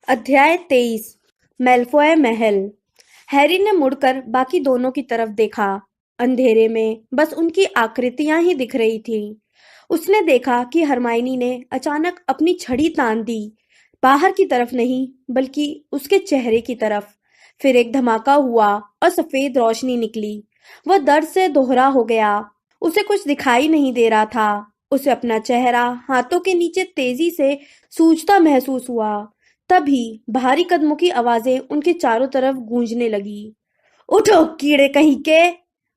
अध्याय 23। मेल्फॉय महल। हैरी ने मुड़कर बाकी दोनों की तरफ देखा। अंधेरे में बस उनकी आकृतियां ही दिख रही थीं। उसने देखा कि हरमाइनी ने अचानक अपनी छड़ी तान दी, बाहर की तरफ नहीं बल्कि उसके चेहरे की तरफ। फिर एक धमाका हुआ और सफेद रोशनी निकली। वह दर्द से दोहरा हो गया। उसे कुछ दिखाई नहीं दे रहा था। उसे अपना चेहरा हाथों के नीचे तेजी से सूजता महसूस हुआ। तभी भारी कदमों की आवाजें उनके चारों तरफ गूंजने लगी। उठो कीड़े कहीं के!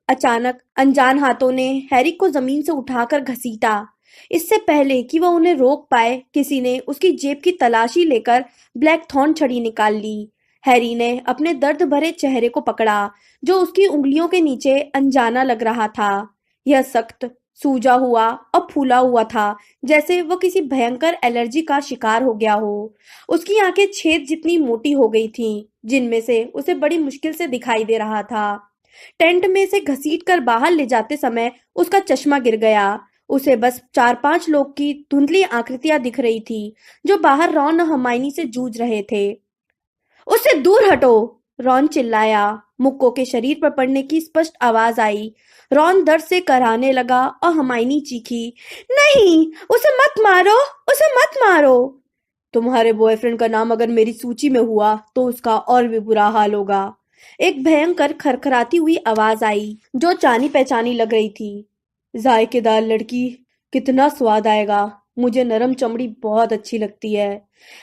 अचानक अनजान हाथों ने हैरी को जमीन से उठाकर घसीटा। इससे पहले कि वह उन्हें रोक पाए, किसी ने उसकी जेब की तलाशी लेकर ब्लैक थॉर्न छड़ी निकाल ली। हैरी ने अपने दर्द भरे चेहरे को पकड़ा, जो उसकी उंगलियों के नीचे अनजाना लग रहा था। यह सख्त, सूजा हुआ और फूला हुआ था, जैसे वह किसी भयंकर एलर्जी का शिकार हो गया हो। उसकी आंखें छेद जितनी मोटी हो गई थीं, जिनमें से उसे बड़ी मुश्किल से दिखाई दे रहा था। टेंट में से घसीटकर बाहर ले जाते समय उसका चश्मा गिर गया। उसे बस 4-5 लोग की धुंधली आकृतियां दिख रही थी, जो बाहर रॉन और हर्माइनी से जूझ रहे थे। उससे दूर हटो! रॉन चिल्लाया। मुक्को के शरीर पर पड़ने की स्पष्ट आवाज आई। रॉन दर्द से कराहने लगा और हर्माइनी चीखी, नहीं, उसे मत मारो! उसे मत मारो! तुम्हारे बॉयफ्रेंड का नाम अगर मेरी सूची में हुआ तो उसका और भी बुरा हाल होगा। एक भयंकर खरखराती हुई आवाज आई, जो जानी पहचानी लग रही थी। जायकेदार लड़की, कितना स्वाद आएगा। मुझे नरम चमड़ी बहुत अच्छी लगती है।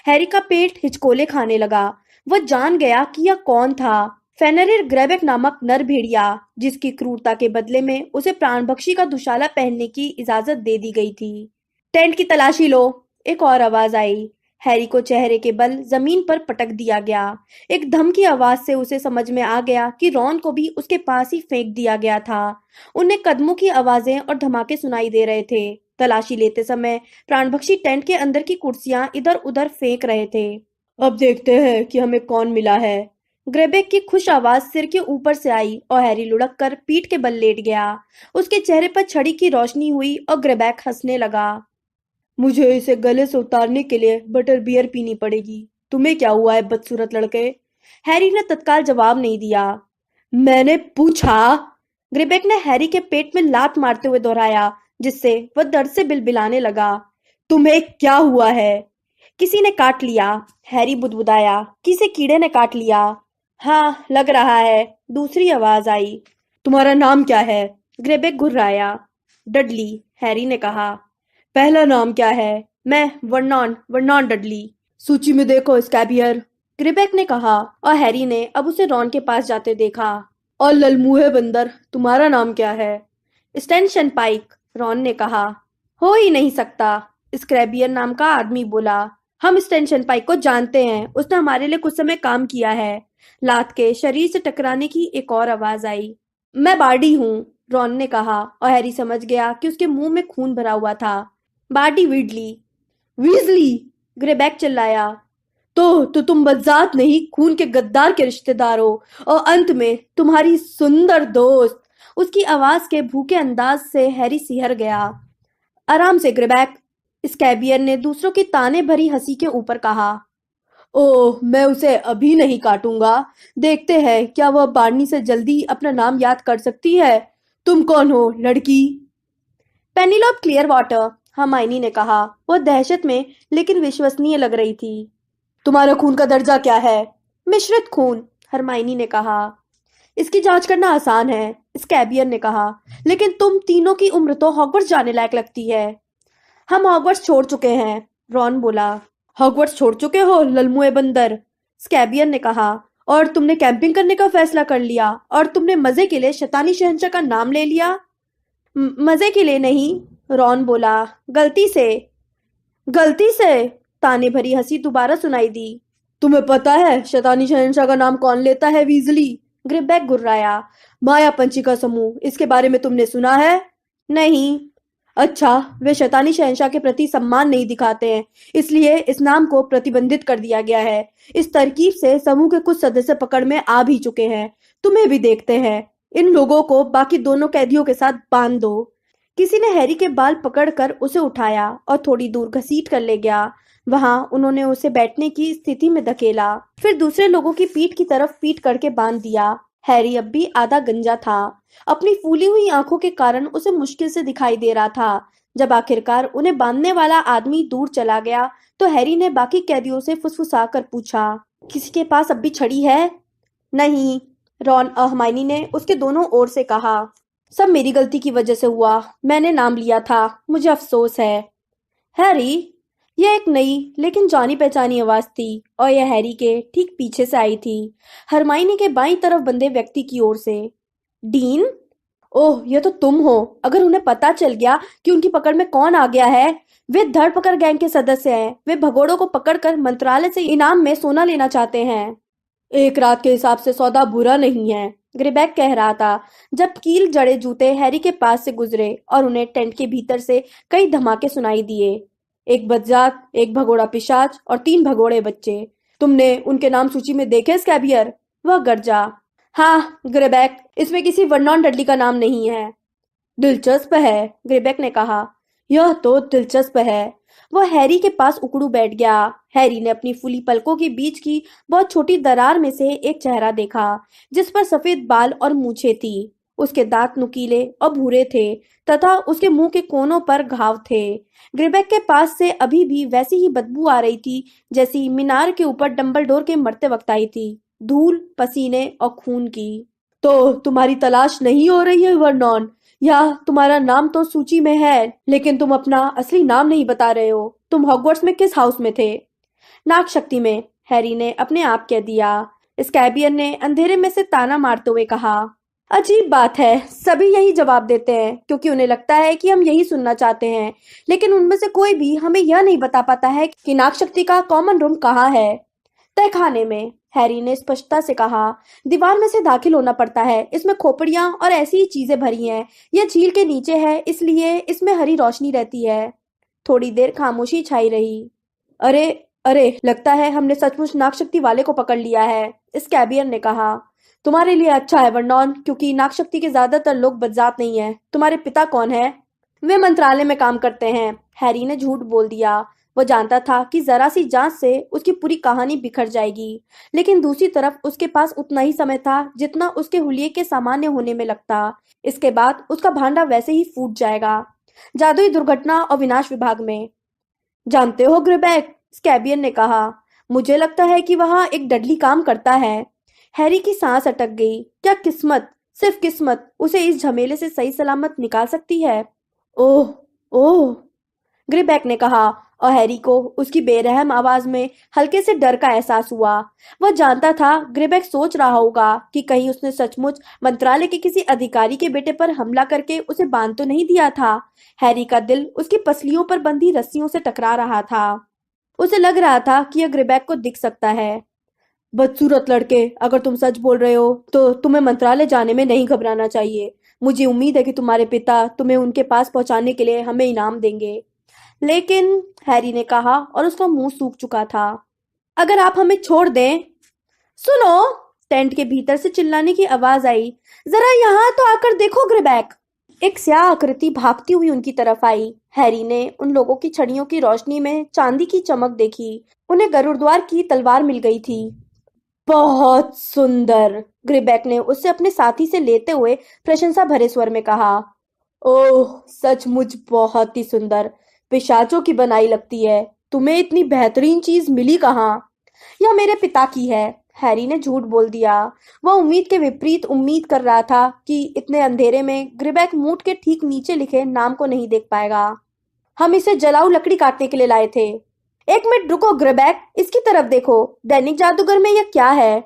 हैरी का पेट हिचकोले खाने लगा। वह जान गया कि यह कौन था। फेनरिर ग्रेबेक नामक नर भेड़िया, जिसकी क्रूरता के बदले में उसे प्राणभक्षी का दुशाला पहनने की इजाजत दे दी गई थी। टेंट की तलाशी लो! एक और आवाज आई। हैरी को चेहरे के बल जमीन पर पटक दिया गया। एक धम की आवाज से उसे समझ में आ गया कि रॉन को भी उसके पास ही फेंक दिया गया था। उन्हें कदमों की आवाजें और धमाके सुनाई दे रहे थे। तलाशी लेते समय प्राणभक्षी टेंट के अंदर की कुर्सियां इधर उधर फेंक रहे थे। अब देखते हैं कि हमें कौन मिला है। ग्रेबेक की खुश आवाज सिर के ऊपर से आई और हैरी लुढ़क कर पीठ के बल लेट गया। उसके चेहरे पर छड़ी की रोशनी हुई और ग्रेबेक हंसने लगा। मुझे इसे गले से उतारने के लिए बटर बियर पीनी पड़ेगी। तुम्हें क्या हुआ है बदसूरत लड़के? हैरी ने तत्काल जवाब नहीं दिया। मैंने पूछा! ग्रेबेक ने हैरी के पेट में लात मारते हुए दोहराया, जिससे वह दर्द से बिलबिलाने लगा। तुम्हें क्या हुआ है? किसी ने काट लिया। हैरी बुदबुदाया। किसी कीड़े ने काट लिया। हाँ, लग रहा है। दूसरी आवाज आई। तुम्हारा नाम क्या है? ग्रेबेक घुर्राया। डडली, हैरी ने कहा। पहला नाम क्या है? मैं वर्नॉन वर्नॉन डडली। सूची में देखो स्कैबियर, ग्रेबेक ने कहा, और हैरी ने अब उसे रॉन के पास जाते देखा। और ललमुहे बंदर, तुम्हारा नाम क्या है? स्टेंशन पाइक, रॉन ने कहा। हो ही नहीं सकता, स्क्रैबियर नाम का आदमी बोला। हम स्टेंशन पाइक को जानते हैं, उसने हमारे लिए कुछ समय काम किया है। लात के शरीर से टकराने की एक और आवाज आई। मैं बार्डी हूँ, रॉन ने कहा, और हैरी समझ गया कि उसके मुंह में खून भरा हुआ था। बार्डी वीडली। वीजली, ग्रेबैक चिल्लाया। तो तुम बज्जात नहीं, खून के गद्दार के रिश्तेदार हो, और अंत में तुम्हारी सुंदर दोस्त। उसकी आवाज के भूखे अंदाज से हैरी सिहर गया। आराम से ग्रेबैक, स्कैबियर ने दूसरों की ताने भरी हंसी के ऊपर कहा। ओह, मैं उसे अभी नहीं काटूंगा। देखते हैं क्या वह बार्नी से जल्दी अपना नाम याद कर सकती है। तुम कौन हो, लड़की? पेनिलोप क्लियरवाटर, हर्माइनी ने कहा। वह दहशत में लेकिन विश्वसनीय लग रही थी। तुम्हारा खून का दर्जा क्या है? मिश्रित खून, हर्माइनी ने कहा। इसकी जांच करना आसान है, स्कैबियर ने कहा, लेकिन तुम तीनों की उम्र तो हॉगवर्ट्स जाने लायक लगती है। हम हॉगवर्ट्स छोड़ चुके हैं, रॉन बोला। हॉगवर्ट्स छोड़ चुके हो, ललमुए बंदर? स्कैबियर ने कहा। और तुमने कैंपिंग करने का फैसला कर लिया, और तुमने मजे के लिए शैतानी शहंशाह का नाम ले लिया। मजे के लिए नहीं, रॉन बोला। गलती से। गलती से? ताने भरी हंसी दोबारा सुनाई दी। तुम्हें पता है शैतानी शहंशाह का नाम कौन लेता है, वीजली? ग्रिबैक गुर्राया। माया पंछी का समूह, इसके बारे में तुमने सुना है? नहीं। अच्छा, वे शैतानी शहंशाह के प्रति सम्मान नहीं दिखाते हैं, इसलिए इस नाम को प्रतिबंधित कर दिया गया है। इस तरकीब से समूह के कुछ सदस्य पकड़ में आ भी चुके हैं। तुम्हें भी देखते हैं। इन लोगों को बाकी दोनों कैदियों के साथ बांध दो। किसी ने हैरी के बाल पकड़कर उसे उठाया और थोड़ी दूर घसीट कर ले गया। वहां उन्होंने उसे बैठने की स्थिति में धकेला, फिर दूसरे लोगों की पीठ की तरफ पीठ करके बांध दिया। हैरी अब भी आधा गंजा था। अपनी फूली हुई आंखों के कारण उसे मुश्किल से दिखाई दे रहा था। जब आखिरकार उन्हें बांधने वाला आदमी दूर चला गया तो हैरी ने बाकी कैदियों से फुसफुसा कर पूछा, किसी के पास अब भी छड़ी है? नहीं, रॉन और हरमाइनी ने उसके दोनों ओर से कहा। सब मेरी गलती की वजह से हुआ। मैंने नाम लिया था, मुझे अफसोस है। हैरी, यह एक नई लेकिन जानी पहचानी आवाज थी और यह हैरी के ठीक पीछे से आई थी, हरमाइनी के बाईं तरफ बंधे व्यक्ति की ओर से। डीन? ओह, यह तो तुम हो। अगर उन्हें पता चल गया कि उनकी पकड़ में कौन आ गया है। वे धरपकड़ गैंग के सदस्य हैं। वे भगोड़ों को पकड़कर मंत्रालय से इनाम में सोना लेना चाहते हैं। एक रात के हिसाब से सौदा बुरा नहीं है, ग्रेबैक कह रहा था जब कील जड़े जूते हैरी के पास से गुजरे और उन्हें टेंट के भीतर से कई धमाके सुनाई दिए। एक बदजात, एक भगोड़ा पिशाच और 3 भगोड़े बच्चे। तुमने उनके नाम सूची में देखे स्कैबियर? वह गरजा। हाँ ग्रेबैक, इसमें किसी वर्नॉन डडली का नाम नहीं है। दिलचस्प है, ग्रेबैक ने कहा। यह तो दिलचस्प है। वह हैरी के पास उकड़ू बैठ गया। हैरी ने अपनी फूली पलकों के बीच की बहुत छोटी दरार में से एक चेहरा देखा जिस पर सफेद बाल और मूछें थी। उसके दांत नुकीले और भूरे थे तथा उसके मुंह के कोनों पर घाव थे। ग्रेबैक के पास से अभी भी वैसी ही बदबू आ रही थी जैसी मीनार के ऊपर डंबलडोर के मरते वक्त आई थी, धूल, पसीने और खून की। तो तुम्हारी तलाश नहीं हो रही है वर्नॉन? या तुम्हारा नाम तो सूची में है लेकिन तुम अपना असली नाम नहीं बता रहे हो? तुम हॉगवर्ट्स में किस हाउस में थे? नाग शक्ति में, हैरी ने अपने आप कह दिया। स्कैबियर ने अंधेरे में से ताना मारते हुए कहा। अजीब बात है, सभी यही जवाब देते हैं क्योंकि उन्हें लगता है कि हम यही सुनना चाहते हैं, लेकिन उनमें से कोई भी हमें यह नहीं बता पाता है कि नाग शक्ति का कॉमन रूम कहाँ है। तहखाने में, हैरी ने स्पष्टता से कहा। दीवार में से दाखिल होना पड़ता है। इसमें खोपड़ियां और ऐसी ही चीजें भरी हैं। यह झील के नीचे है, इसलिए इसमें हरी रोशनी रहती है। थोड़ी देर खामोशी छाई रही। अरे अरे, लगता है हमने सचमुच नागशक्ति वाले को पकड़ लिया है, स्कैबियर ने कहा। तुम्हारे लिए अच्छा है वर्नॉन, क्योंकि नागशक्ति के ज्यादातर लोग बदजात नहीं है। तुम्हारे पिता कौन है? वे मंत्रालय में काम करते हैं, हैरी ने झूठ बोल दिया। वो जानता था कि जरा सी जांच से उसकी पूरी कहानी बिखर जाएगी, लेकिन दूसरी तरफ उसके पास उतना ही समय था जितना उसके हुलिये के सामान्य होने में लगता। इसके बाद उसका भांडा वैसे ही फूट जाएगा। जादुई दुर्घटना और विनाश विभाग में। जानते हो ग्रेबैक, स्कैबियन ने कहा, मुझे लगता है कि वहां एक डडली काम करता है। हैरी की सांस अटक गई। क्या किस्मत, सिर्फ किस्मत उसे इस झमेले से सही सलामत निकाल सकती है। ओह ओह, ग्रेबैक ने कहा और हैरी को उसकी बेरहम आवाज में हल्के से डर का एहसास हुआ। वह जानता था ग्रेबैक सोच रहा होगा कि कहीं उसने सचमुच मंत्रालय के किसी अधिकारी के बेटे पर हमला करके उसे बांध तो नहीं दिया था। हैरी का दिल उसकी पसलियों पर बंधी रस्सियों से टकरा रहा था। उसे लग रहा था कि यह ग्रेबैक को दिख सकता है। बदसूरत लड़के, अगर तुम सच बोल रहे हो तो तुम्हें मंत्रालय जाने में नहीं घबराना चाहिए। मुझे उम्मीद है कि तुम्हारे पिता तुम्हें उनके पास पहुंचाने के लिए हमें इनाम देंगे। लेकिन, हैरी ने कहा और उसका मुंह सूख चुका था, अगर आप हमें छोड़ दें। सुनो, टेंट के भीतर से चिल्लाने की आवाज आई। जरा यहाँ तो आकर देखो ग्रेबैक। एक स्याह आकृति भागती हुई उनकी तरफ आई। हैरी ने उन लोगों की छड़ियों की रोशनी में चांदी की चमक देखी। उन्हें गरुड़द्वार की तलवार मिल गई थी। बहुत सुंदर, ग्रेबैक ने उससे अपने साथी से लेते हुए प्रशंसा भरे स्वर में कहा। ओह, सचमुच बहुत ही सुंदर, पिशाचों की बनाई लगती है। तुम्हें इतनी बेहतरीन चीज मिली कहाँ? यह मेरे पिता की है, हैरी ने झूठ बोल दिया। वह उम्मीद के विपरीत उम्मीद कर रहा था कि इतने अंधेरे में ग्रेबैक मूठ के ठीक नीचे लिखे नाम को नहीं देख पाएगा। हम इसे जलाऊ लकड़ी काटने के लिए लाए थे। एक मिनट रुको ग्रेबैक, इसकी तरफ देखो। दैनिक जादूगर में यह क्या है?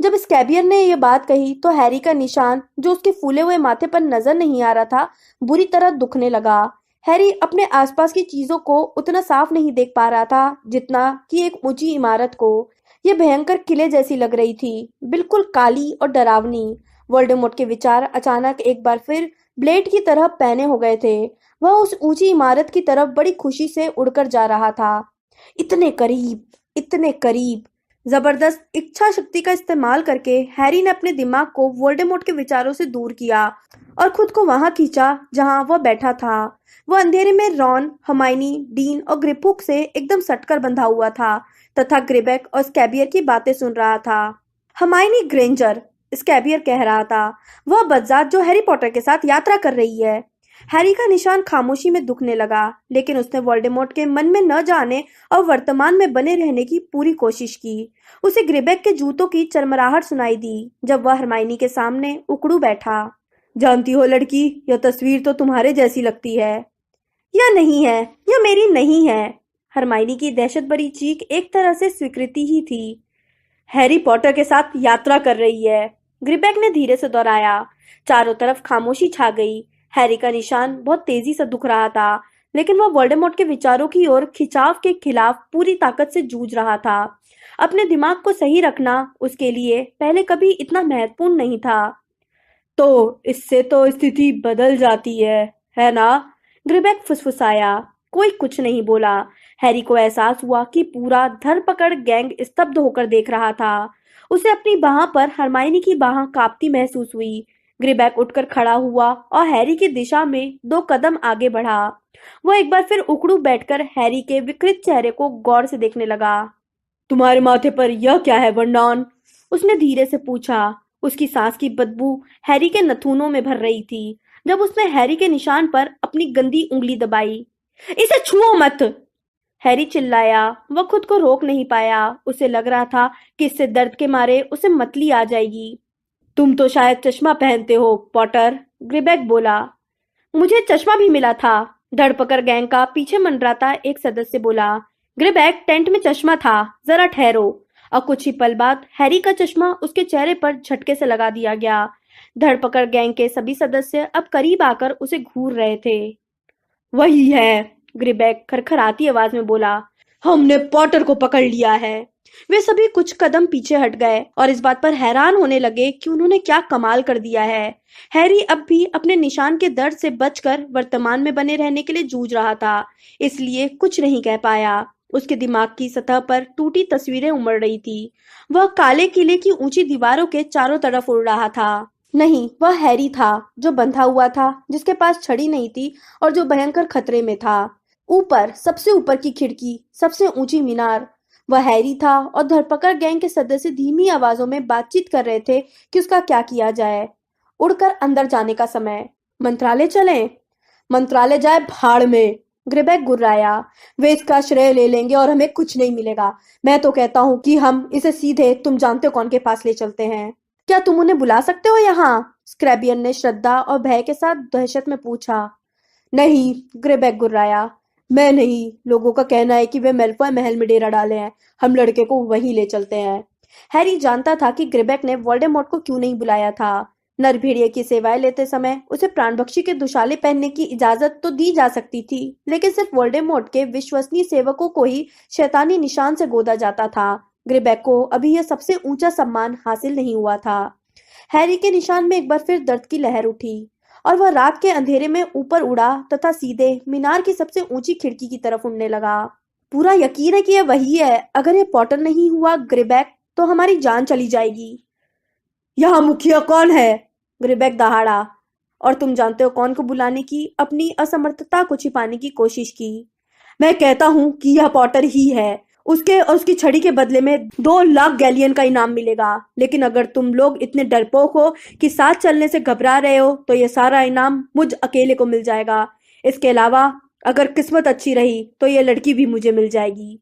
जब स्कैबियर ने यह बात कही तो हैरी का निशान जो उसके फूले हुए माथे पर नजर नहीं आ रहा था बुरी तरह दुखने लगा। हैरी अपने आसपास की चीजों को उतना साफ नहीं देख पा रहा था जितना कि एक ऊंची इमारत को। यह भयंकर किले जैसी लग रही थी, बिल्कुल काली और डरावनी। वोल्डेमॉर्ट के विचार अचानक एक बार फिर ब्लेड की तरह पैने हो गए थे। वह उस ऊंची इमारत की तरफ बड़ी खुशी से उड़कर जा रहा था। इतने करीब, इतने करीब। जबरदस्त इच्छा शक्ति का इस्तेमाल करके हैरी ने अपने दिमाग को वोल्डेमॉर्ट के विचारों से दूर किया और खुद को वहां खींचा जहां वह बैठा था। वह अंधेरे में रॉन, हर्माइनी, डीन और ग्रिपुक से एकदम सटकर बंधा हुआ था तथा ग्रेबेक और स्कैबियर की बातें सुन रहा था। हर्माइनी ग्रेंजर, स्कैबियर कह रहा था, वह बदजात जो हैरी पॉटर के साथ यात्रा कर रही है। हैरी का निशान खामोशी में दुखने लगा, लेकिन उसने वोल्डेमॉर्ट के मन में न जाने और वर्तमान में बने रहने की पूरी कोशिश की। उसे ग्रेबेक के जूतों की चरमराहट सुनाई दी जब वह हरमाइनी के सामने उकड़ू बैठा। जानती हो लड़की, यह तस्वीर तो तुम्हारे जैसी लगती है। यह नहीं है, यह मेरी नहीं है। हरमाइनी की दहशत भरी चीख एक तरह से स्वीकृति ही थी। हैरी पॉटर के साथ यात्रा कर रही है, ग्रिबेक ने धीरे से दोहराया। चारों तरफ खामोशी छा गई। हैरी का निशान बहुत तेजी से दुख रहा था, लेकिन वह वोल्डेमॉर्ट के विचारों की ओर खिंचाव के खिलाफ पूरी ताकत से जूझ रहा था। अपने दिमाग को सही रखना उसके लिए पहले कभी इतना महत्वपूर्ण नहीं था। तो इससे तो स्थिति बदल जाती है ना? ग्रिबेक फुसफुसाया। कोई कुछ नहीं बोला। हैरी को एहसास हुआ कि पूरा धरपकड़ गैंग स्तब्ध होकर देख रहा था। उसे अपनी बाह पर हरमाइनी की बाह कांपती महसूस हुई। ग्रिबेक उठकर खड़ा हुआ और हैरी की दिशा में 2 कदम आगे बढ़ा। वह एक बार फिर उकड़ू बैठकर हैरी के विकृत चेहरे को गौर से देखने लगा। तुम्हारे माथे पर यह क्या है वर्नॉन? उसने धीरे से पूछा। उसकी सांस की बदबू हैरी के नथुनों में भर रही थी जब उसने हैरी के निशान पर अपनी गंदी उंगली दबाई। इसे छुओ मत! हैरी चिल्लाया। वह खुद को रोक नहीं पाया। उसे लग रहा था कि इससे दर्द के मारे उसे मतली आ जाएगी। तुम तो शायद चश्मा पहनते हो पॉटर, ग्रिबेक बोला। मुझे चश्मा भी मिला था, धड़पकड़ गैंग का पीछे मंडराता एक सदस्य बोला। ग्रिबेक, टेंट में चश्मा था, जरा ठहरो। और कुछ ही पल बाद हैरी का चश्मा उसके चेहरे पर झटके से लगा दिया गया। धड़पकड़ गैंग के सभी सदस्य अब करीब आकर उसे घूर रहे थे। वही है, ग्रिबेक खरखराती आवाज में बोला। हमने पॉटर को पकड़ लिया है। वे सभी कुछ कदम पीछे हट गए और इस बात पर हैरान होने लगे कि उन्होंने क्या कमाल कर दिया है। हैरी अब भी अपने निशान के दर्द से बचकर वर्तमान में बने रहने के लिए जूझ रहा था, इसलिए कुछ नहीं कह पाया। उसके दिमाग की सतह पर टूटी तस्वीरें उमड़ रही थी। वह काले किले की ऊंची दीवारों के चारों तरफ उड़ रहा था। नहीं, वह हैरी था जो बंधा हुआ था, जिसके पास छड़ी नहीं थी और जो भयंकर खतरे में था। ऊपर, सबसे ऊपर की खिड़की, सबसे ऊंची मीनार, वह हैरी था और धरपकड़ गैंग के सदस्य धीमी आवाजों में बातचीत कर रहे थे कि उसका क्या किया जाए। उड़कर अंदर जाने का समय। मंत्रालय चलें? मंत्रालय जाए भाड़ में, ग्रेबेक गुर्राया। वे इसका श्रेय ले लेंगे और हमें कुछ नहीं मिलेगा। मैं तो कहता हूँ कि हम इसे सीधे तुम जानते हो कौन के पास ले चलते हैं। क्या तुम उन्हें बुला सकते हो यहाँ? स्क्रैबियन ने श्रद्धा और भय के साथ दहशत में पूछा। नहीं, ग्रेबेक गुर्राया। मैं नहीं, लोगों का कहना है कि वे मेलफॉय महल में डेरा डाले हैं। हम लड़के को वहीं ले चलते हैं। हैरी जानता था कि ग्रेबेक ने वोल्डेमॉर्ट को क्यों नहीं बुलाया था। नरभेड़िए की सेवाएं लेते समय उसे प्राणभक्षी के दुशाले पहनने की इजाजत तो दी जा सकती थी, लेकिन सिर्फ वोल्डेमॉर्ट के विश्वसनीय सेवकों को ही शैतानी निशान से गोदा जाता था। ग्रेबेक को अभी यह सबसे ऊंचा सम्मान हासिल नहीं हुआ था। हैरी के निशान में एक बार फिर दर्द की लहर उठी और वह रात के अंधेरे में ऊपर उड़ा तथा सीधे मीनार की सबसे ऊंची खिड़की की तरफ उड़ने लगा। पूरा यकीन है कि यह वही है। अगर यह पॉटर नहीं हुआ ग्रेबेक, तो हमारी जान चली जाएगी। यहाँ मुखिया कौन है? ग्रेबेक दहाड़ा। और तुम जानते हो कौन को बुलाने की अपनी असमर्थता को छिपाने की कोशिश की। मैं कहता हूँ कि यह पॉटर ही है। उसके और उसकी छड़ी के बदले में 2 लाख गैलियन का इनाम मिलेगा। लेकिन अगर तुम लोग इतने डरपोक हो कि साथ चलने से घबरा रहे हो, तो यह सारा इनाम मुझ अकेले को मिल जाएगा। इसके अलावा अगर किस्मत अच्छी रही तो यह लड़की भी मुझे मिल जाएगी।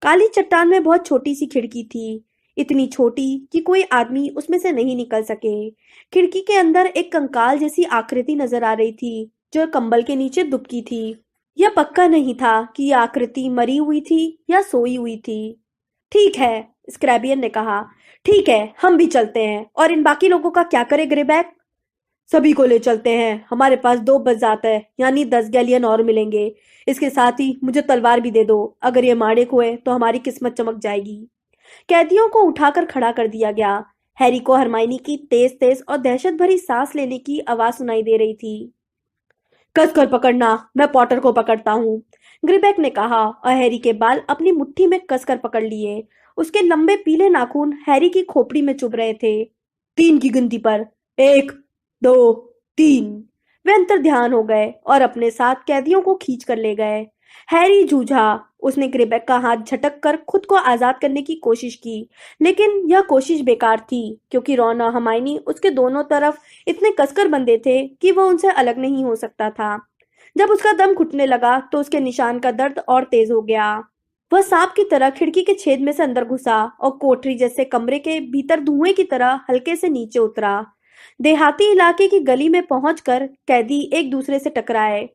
काली चट्टान में बहुत छोटी सी खिड़की थी, इतनी छोटी कि कोई आदमी उसमें से नहीं निकल सके। खिड़की के अंदर एक कंकाल जैसी आकृति नजर आ रही थी जो कंबल के नीचे दुबकी थी। यह पक्का नहीं था कि यह आकृति मरी हुई थी या सोई हुई थी। ठीक है, स्क्रैबियन ने कहा। ठीक है, हम भी चलते हैं। और इन बाकी लोगों का क्या करे ग्रेबैक? सभी को ले चलते हैं। हमारे पास 2 बज़ात है, यानी 10 गैलियन और मिलेंगे। इसके साथ ही मुझे तलवार भी दे दो। अगर ये माड़े हुए तो हमारी किस्मत चमक जाएगी। कैदियों को उठाकर खड़ा कर दिया गया। हैरी को हरमाइनी की तेज तेज और दहशत भरी सांस लेने की आवाज सुनाई दे रही थी। कसकर पकड़ना, मैं पॉटर को पकड़ता हूँ, ग्रिबेक ने कहा और हैरी के बाल अपनी मुट्ठी में कसकर पकड़ लिए। उसके लंबे पीले नाखून हैरी की खोपड़ी में चुभ रहे थे। 3 की गिनती पर 1, 2, 3 वे अंतर ध्यान हो गए और अपने साथ कैदियों को खींच कर ले गए। हैरी जूझा। उसने ग्रेबैक का हाथ झटक कर खुद को आजाद करने की कोशिश की, लेकिन यह कोशिश बेकार थी क्योंकि रॉन और हर्माइनी उसके दोनों तरफ इतने कसकर बंधे थे कि वह उनसे अलग नहीं हो सकता था। जब उसका दम घुटने लगा तो उसके निशान का दर्द और तेज हो गया। वह सांप की तरह खिड़की के छेद में से अंदर घुसा और कोठरी जैसे कमरे के भीतर धुएं की तरह हल्के से नीचे उतरा। देहाती इलाके की गली में पहुंचकर कैदी एक दूसरे से टकराए।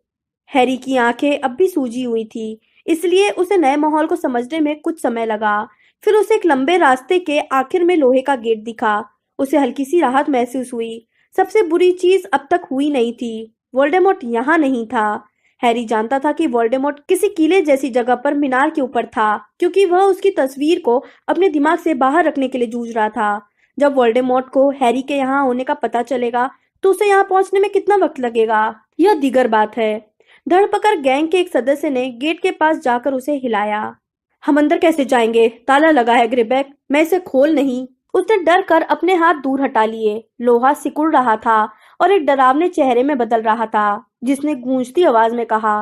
हैरी की आंखें अब भी सूजी हुई थी, इसलिए उसे नए माहौल को समझने में कुछ समय लगा। फिर उसे एक लंबे रास्ते के आखिर में लोहे का गेट दिखा। उसे हल्की सी राहत महसूस हुई। सबसे बुरी चीज अब तक हुई नहीं थी, वोल्डेमॉर्ट यहाँ नहीं था। हैरी जानता था कि वोल्डेमॉर्ट किसी किले जैसी जगह पर मीनार के ऊपर था, क्योंकि वह उसकी तस्वीर को अपने दिमाग से बाहर रखने के लिए जूझ रहा था। जब वोल्डेमॉर्ट को हैरी के यहाँ होने का पता चलेगा तो उसे यहाँ पहुंचने में कितना वक्त लगेगा, यह दीगर बात है। धरपकड़ गैंग के एक सदस्य ने गेट के पास जाकर उसे हिलाया। हम अंदर कैसे जाएंगे? ताला लगा है ग्रेबैक, मैं इसे खोल नहीं। उसने डर कर अपने हाथ दूर हटा लिए। लोहा सिकुड़ रहा था और एक डरावने चेहरे में बदल रहा था, जिसने गूंजती आवाज में कहा,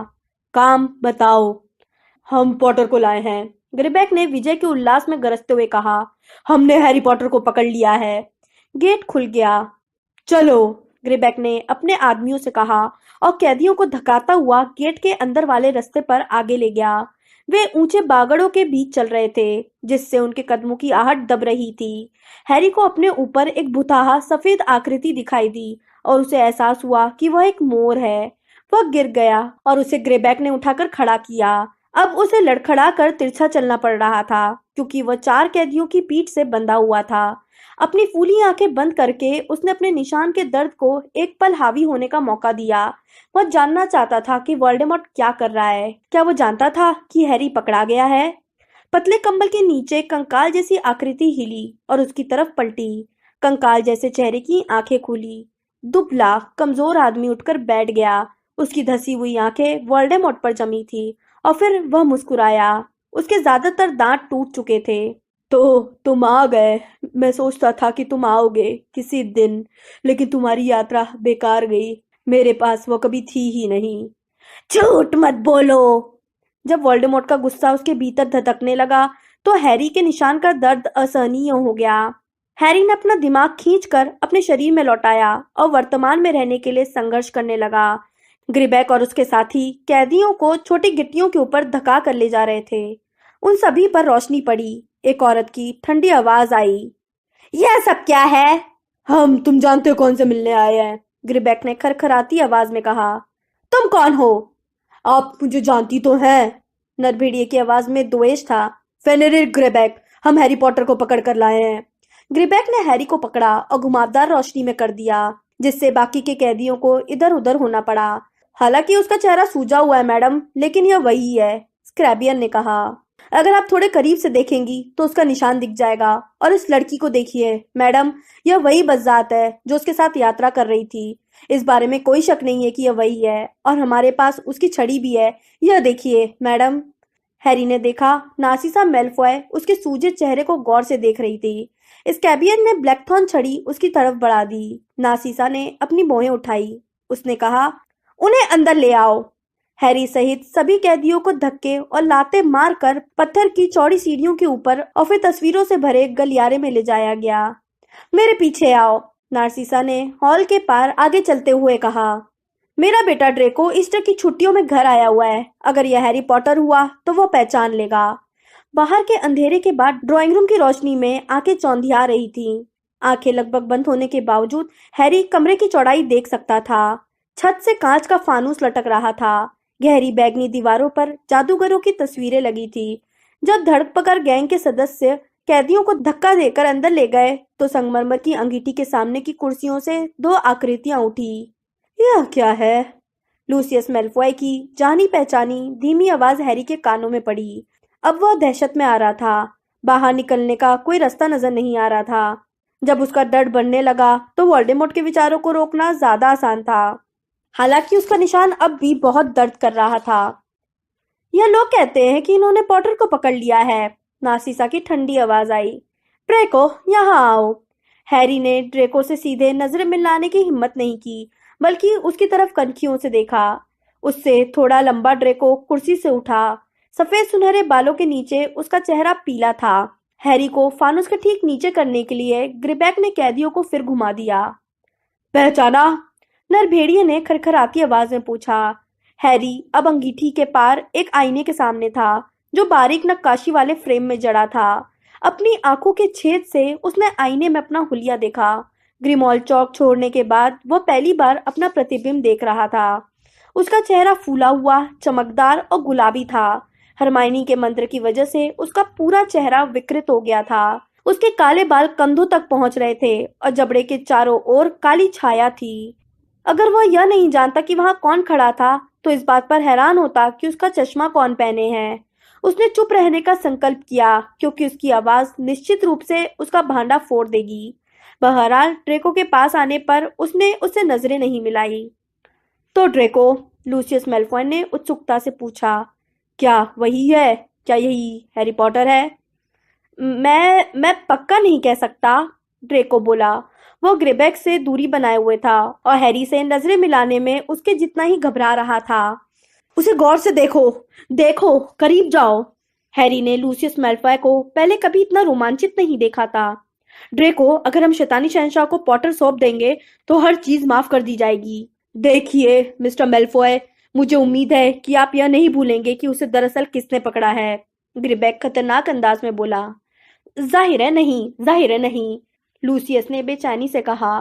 काम बताओ। हम पॉटर को लाए हैं, ग्रेबैक ने विजय के उल्लास में गरजते हुए कहा। हमने हैरी पॉटर को पकड़ लिया है। गेट खुल गया। चलो, ग्रेबैक ने अपने आदमियों से कहा और कैदियों को धकाता हुआ गेट के अंदर वाले रास्ते पर आगे ले गया। वे ऊंचे बागड़ों के बीच चल रहे थे, जिससे उनके कदमों की आहट दब रही थी। हैरी को अपने ऊपर एक भुताहा सफेद आकृति दिखाई दी और उसे एहसास हुआ कि वह एक मोर है। वह गिर गया और उसे ग्रेबैक ने उठाकर खड़ा किया। अब उसे लड़खड़ा कर तिरछा चलना पड़ रहा था, क्योंकि वह 4 कैदियों की पीठ से बंधा हुआ था। अपनी फूली आंखें बंद करके उसने अपने निशान के दर्द को एक पल हावी होने का मौका दिया। वह जानना चाहता था कि वोल्डेमॉर्ट क्या कर रहा है। क्या वो जानता था कि हैरी पकड़ा गया है? पतले कंबल के नीचे कंकाल जैसी आकृति हिली और उसकी तरफ पलटी। कंकाल जैसे चेहरे की आंखें खुली। दुबला कमजोर आदमी उठकर बैठ गया। उसकी धसी हुई आंखें वोल्डेमॉर्ट पर जमी थी और फिर वह मुस्कुराया। उसके ज्यादातर दांत टूट चुके थे। तो तुम आ गए। मैं सोचता था कि तुम आओगे किसी दिन, लेकिन तुम्हारी यात्रा बेकार गई। मेरे पास वो कभी थी ही नहीं। झूठ मत बोलो। जब वोल्डेमॉर्ट का गुस्सा उसके भीतर धधकने लगा तो हैरी के निशान का दर्द असहनीय हो गया। हैरी ने अपना दिमाग खींचकर अपने शरीर में लौटाया और वर्तमान में रहने के लिए संघर्ष करने लगा। ग्रेबैक और उसके साथी कैदियों को छोटी गिट्टियों के ऊपर धका कर ले जा रहे थे। उन सभी पर रोशनी पड़ी। एक औरत की ठंडी आवाज आई, यह सब क्या है? हम तुम जानते हो कौन से मिलने आए हैं, ग्रेबैक ने खरखराती आवाज में कहा। तुम कौन हो? आप मुझे जानती तो हैं, नरभेड़िए की आवाज में द्वेष था। फेनेरिर ग्रेबैक, हम हैरी पॉटर को पकड़ कर लाए हैं। ग्रेबैक ने हैरी को पकड़ा और घुमावदार रोशनी में कर दिया, जिससे बाकी के कैदियों को इधर उधर होना पड़ा। हालांकि उसका चेहरा सूजा हुआ है मैडम, लेकिन यह वही है, स्क्रैबियन ने कहा। अगर आप थोड़े करीब से देखेंगी तो उसका निशान दिख जाएगा। और इस लड़की को देखिए मैडम, यह वही बज़ात है जो उसके साथ यात्रा कर रही थी। इस बारे में कोई शक नहीं है कि यह वही है, और हमारे पास उसकी छड़ी भी है। यह देखिए मैडम। हैरी ने देखा नासिसा मेलफॉय उसके सूजे चेहरे को गौर से देख रही थी। स्कैबियन ने ब्लैकथॉर्न छड़ी उसकी तरफ बढ़ा दी। नासिसा ने अपनी भौहें उठाई। उसने कहा, उन्हें अंदर ले आओ। हैरी सहित सभी कैदियों को धक्के और लाते मारकर पत्थर की चौड़ी सीढ़ियों के ऊपर और फिर तस्वीरों से भरे गलियारे में ले जाया गया। मेरे पीछे आओ, नार्सिसा ने हॉल के पार आगे चलते हुए कहा। मेरा बेटा ड्रेको ईस्टर की छुट्टियों में घर आया हुआ है। अगर यह हैरी पॉटर हुआ तो वह पहचान लेगा। बाहर के अंधेरे के बाद ड्राइंग रूम की रोशनी में आंखें चौंधिया रही थीं। आंखें लगभग बंद होने के बावजूद हैरी कमरे की चौड़ाई देख सकता था। छत से कांच का फानूस लटक रहा था। गहरी बैगनी दीवारों पर जादूगरों की तस्वीरें लगी थी। जब धड़पकड़ गैंग के सदस्य कैदियों को धक्का देकर अंदर ले गए तो संगमरमर की अंगीठी के सामने की कुर्सियों से 2 आकृतियां उठी। यह क्या है? लूसियस मेलफॉय की जानी पहचानी धीमी आवाज हैरी के कानों में पड़ी। अब वह दहशत में आ रहा था। बाहर निकलने का कोई रास्ता नजर नहीं आ रहा था। जब उसका डर बढ़ने लगा तो वोल्डेमॉर्ट के विचारों को रोकना ज्यादा आसान था। हालांकि उसका निशान अब भी बहुत दर्द कर रहा था। यह लोग कहते हैं कि इन्होंने पॉटर को पकड़ लिया है। नार्सिसा की ठंडी आवाज आई। ड्रेको, यहाँ आओ। हैरी ने ड्रेको से सीधे नजरें मिलाने की हिम्मत नहीं की, बल्कि उसकी तरफ कनखियों से देखा। उससे थोड़ा लंबा ड्रेको कुर्सी से उठा। सफेद सुनहरे बालों के नीचे उसका चेहरा पीला था। हैरी को फानुस के ठीक नीचे करने के लिए ग्रिबैक ने कैदियों को फिर घुमा दिया। पहचाना? नरभेड़िए ने खरखराती आवाज में पूछा। हैरी अब अंगीठी के पार एक आईने के सामने था, जो बारीक नक्काशी वाले फ्रेम में जड़ा था। अपनी आंखों के छेद से उसने आईने में अपना हुलिया देखा। ग्रिमॉल चौक छोड़ने के बाद वह पहली बार अपना प्रतिबिंब देख रहा था। उसका चेहरा फूला हुआ, चमकदार और गुलाबी था। हरमाइनी के मंत्र की वजह से उसका पूरा चेहरा विकृत हो गया था। उसके काले बाल कंधों तक पहुंच रहे थे और जबड़े के चारों ओर काली छाया थी। अगर वह यह नहीं जानता कि वहां कौन खड़ा था, तो इस बात पर हैरान होता कि उसका चश्मा कौन पहने हैं। उसने चुप रहने का संकल्प किया, क्योंकि उसकी आवाज निश्चित रूप से उसका भांडा फोड़ देगी। बहरहाल ड्रेको के पास आने पर उसने उससे नजरें नहीं मिलाई। तो ड्रेको, लूसियस मैल्फॉय ने उत्सुकता से पूछा, क्या वही है? क्या यही हैरी पॉटर है? मैं पक्का नहीं कह सकता, ड्रेको बोला। वो ग्रिबेक से दूरी बनाए हुए था और हैरी से नजरें मिलाने में उसके जितना ही घबरा रहा था। उसे गौर से देखो, देखो, करीब जाओ। हैरी ने लूसियस मैल्फॉय को पहले कभी इतना रोमांचित नहीं देखा था। ड्रेको, अगर हम शैतानी शहंशाह को पॉटर सौंप देंगे तो हर चीज माफ कर दी जाएगी। देखिए मिस्टर मैल्फॉय, मुझे उम्मीद है कि आप यह नहीं भूलेंगे कि उसे दरअसल किसने पकड़ा है, ग्रिबेक खतरनाक अंदाज में बोला। जाहिर है नहीं, जाहिर है नहीं, लूसियस ने बेचैनी से कहा।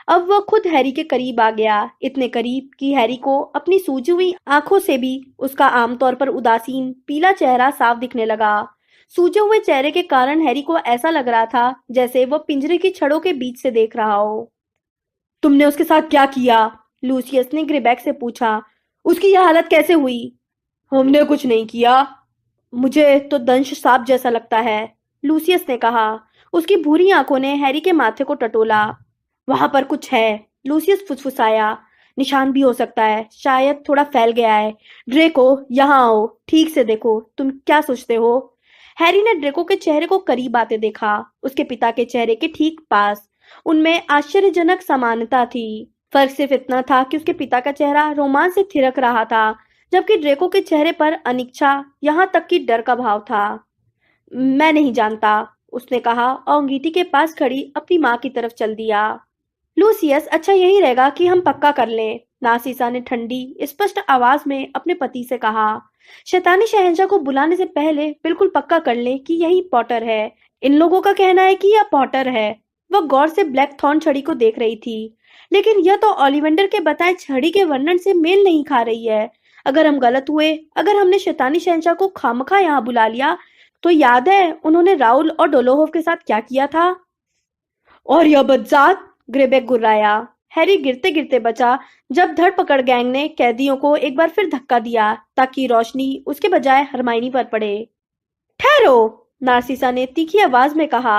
अब वह खुद हैरी के करीब आ गया, इतने करीब कि हैरी को अपनी सूजी हुई आंखों से भी उसका आमतौर पर उदासीन पीला चेहरा साफ दिखने लगा। सूजे हुए चेहरे के कारण हैरी को ऐसा लग रहा था जैसे वह पिंजरे की छड़ों के बीच से देख रहा हो। तुमने उसके साथ क्या किया? लूसियस ने ग्रेबैक से पूछा। उसकी यह हालत कैसे हुई? हमने कुछ नहीं किया। मुझे तो दंश सांप जैसा लगता है, लूसियस ने कहा। उसकी भूरी आंखों ने हैरी के माथे को टटोला। वहां पर कुछ है, लूसियस फुसफुसाया। निशान भी हो सकता है, शायद थोड़ा फैल गया है। ड्रेको, यहाँ आओ, ठीक से देखो, तुम क्या सोचते हो? हैरी ने ड्रेको के चेहरे को करीब आते देखा, उसके पिता के चेहरे के ठीक पास। उनमें आश्चर्यजनक समानता थी। फर्क सिर्फ इतना था कि उसके पिता का चेहरा रोमांच से थिरक रहा था, जबकि ड्रेको के चेहरे पर अनिच्छा, यहाँ तक कि डर का भाव था। मैं नहीं जानता, उसने कहा और अंगीठी के पास खड़ी अपनी माँ की तरफ चल दिया। लूसियस, अच्छा यही रहेगा कि हम पक्का कर लें, नार्सिसा ने ठंडी स्पष्ट आवाज में अपने पति से कहा। शैतानी शहंशाह को बुलाने से पहले बिल्कुल पक्का कर लें कि यही पॉटर है। इन लोगों का कहना है कि यह पॉटर है। वह गौर से ब्लैक थॉर्न छड़ी को देख रही थी। लेकिन यह तो ओलिवेंडर के बताए छड़ी के वर्णन से मेल नहीं खा रही है। अगर हम गलत हुए, अगर हमने शैतानी शहंशाह को खामखा यहाँ बुला लिया, तो याद है उन्होंने राउल और डोलोहोव के साथ क्या किया था? और यह बदजात, ग्रेबेक गुर्राया। हैरी गिरते गिरते बचा जब धरपकड़ गैंग ने कैदियों को एक बार फिर धक्का दिया, ताकि रोशनी उसके बजाय हरमाइनी पर पड़े। ठहरो, नार्सिसा ने तीखी आवाज में कहा।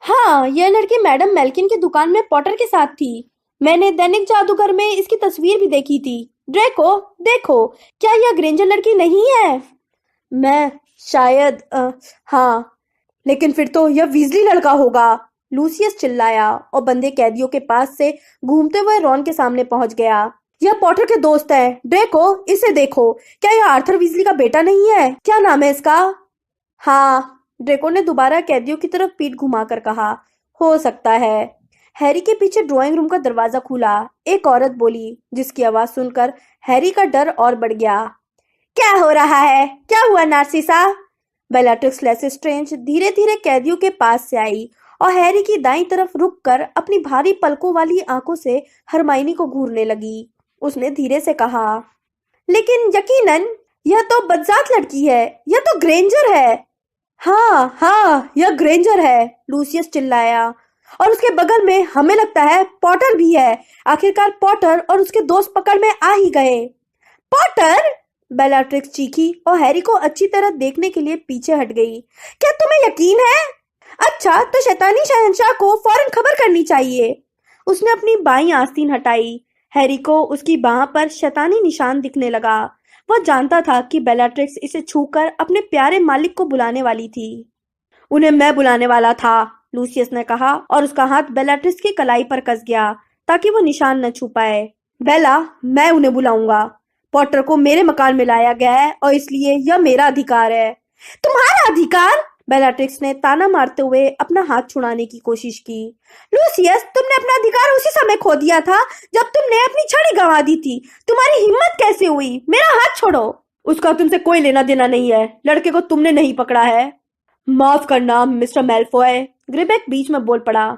हाँ, यह लड़की मैडम मेल्किन की दुकान में पॉटर के साथ थी। मैंने दैनिक जादूगर में इसकी तस्वीर भी देखी थी। ड्रेको, देखो, क्या यह ग्रेंजर लड़की नहीं है? मैं शायद हाँ, लेकिन फिर तो यह वीजली लड़का होगा, लूसियस चिल्लाया और बंदे कैदियों के पास से घूमते हुए रॉन के सामने पहुंच गया। यह पॉटर के दोस्त है। ड्रेको, इसे देखो, क्या यह आर्थर वीजली का बेटा नहीं है? क्या नाम है इसका? हाँ, ड्रेको ने दोबारा कैदियों की तरफ पीठ घुमाकर कहा। हो सकता है। हैरी के पीछे ड्राइंग रूम का दरवाजा खुला। एक औरत बोली, जिसकी आवाज सुनकर हैरी का डर और बढ़ गया। क्या हो रहा है? क्या हुआ नार्सिसा? बेलाट्रिक्स लेस्ट्रेंज धीरे धीरे कैदियों के पास से आई और हैरी की दाईं तरफ रुककर अपनी भारी पलकों वाली आंखों से हरमाइनी को घूरने लगी। उसने धीरे से कहा, लेकिन यकीनन यह तो बदजात लड़की है, यह तो ग्रेंजर है। हाँ हाँ, यह ग्रेंजर है, लूसियस चिल्लाया। और उसके बगल में हमें लगता है पॉटर भी है। आखिरकार पॉटर और उसके दोस्त पकड़ में आ ही गए। पॉटर? बेलाट्रिक्स चीखी और हैरी को अच्छी तरह देखने के लिए पीछे हट गई। क्या तुम्हें यकीन है? अच्छा, तो शैतानी शहंशाह को फौरन खबर करनी चाहिए। उसने अपनी बाईं आस्तीन हटाई। हैरी को उसकी बाह पर शैतानी निशान दिखने लगा। वह जानता था कि बेलाट्रिक्स इसे छूकर अपने प्यारे मालिक को बुलाने वाली थी। उन्हें मैं बुलाने वाला था, लूसियस ने कहा और उसका हाथ बेलाट्रिक्स की कलाई पर कस गया ताकि वो निशान न छू पाए। बेला, मैं उन्हें बुलाऊंगा। पॉटर को मेरे मकान में लाया गया है और इसलिए यह मेरा अधिकार है। तुम्हारा अधिकार? बेलाट्रिक्स ने ताना मारते हुए अपना हाथ छुड़ाने की कोशिश की। लूसियस, तुमने अपना अधिकार उसी समय खो दिया था जब तुमने अपनी छड़ी गंवा दी थी। तुम्हारी हिम्मत कैसे हुई? मेरा हाथ छोड़ो। उसका तुमसे कोई लेना देना नहीं है। लड़के को तुमने नहीं पकड़ा है। माफ करना मिस्टर मैल्फॉय, ग्रेबेक बीच में बोल पड़ा।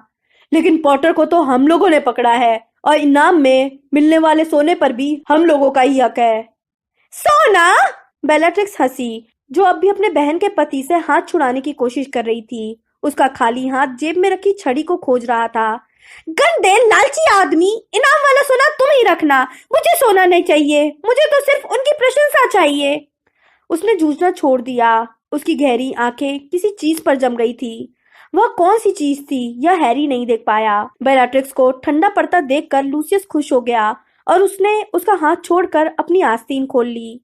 लेकिन पॉटर को तो हम लोगों ने पकड़ा है और इनाम में मिलने वाले सोने पर भी हम लोगों का ही हक है। सोना? बेलाट्रिक्स हंसी, जो अब भी अपने बहन के पति से हाथ छुड़ाने की कोशिश कर रही थी। उसका खाली हाथ जेब में रखी छड़ी को खोज रहा था। गंदे लालची आदमी, इनाम वाला सोना तुम ही रखना। मुझे सोना नहीं चाहिए, मुझे तो सिर्फ उनकी प्रशंसा चाहिए। उसने जूझना छोड़ दिया। उसकी गहरी आंखें किसी चीज पर जम गई थी। वह कौन सी चीज थी यह हैरी नहीं देख पाया। बेलाट्रिक्स को ठंडा पड़ता देखकर लूसियस खुश हो गया और उसने उसका हाथ छोड़कर अपनी आस्तीन खोल ली।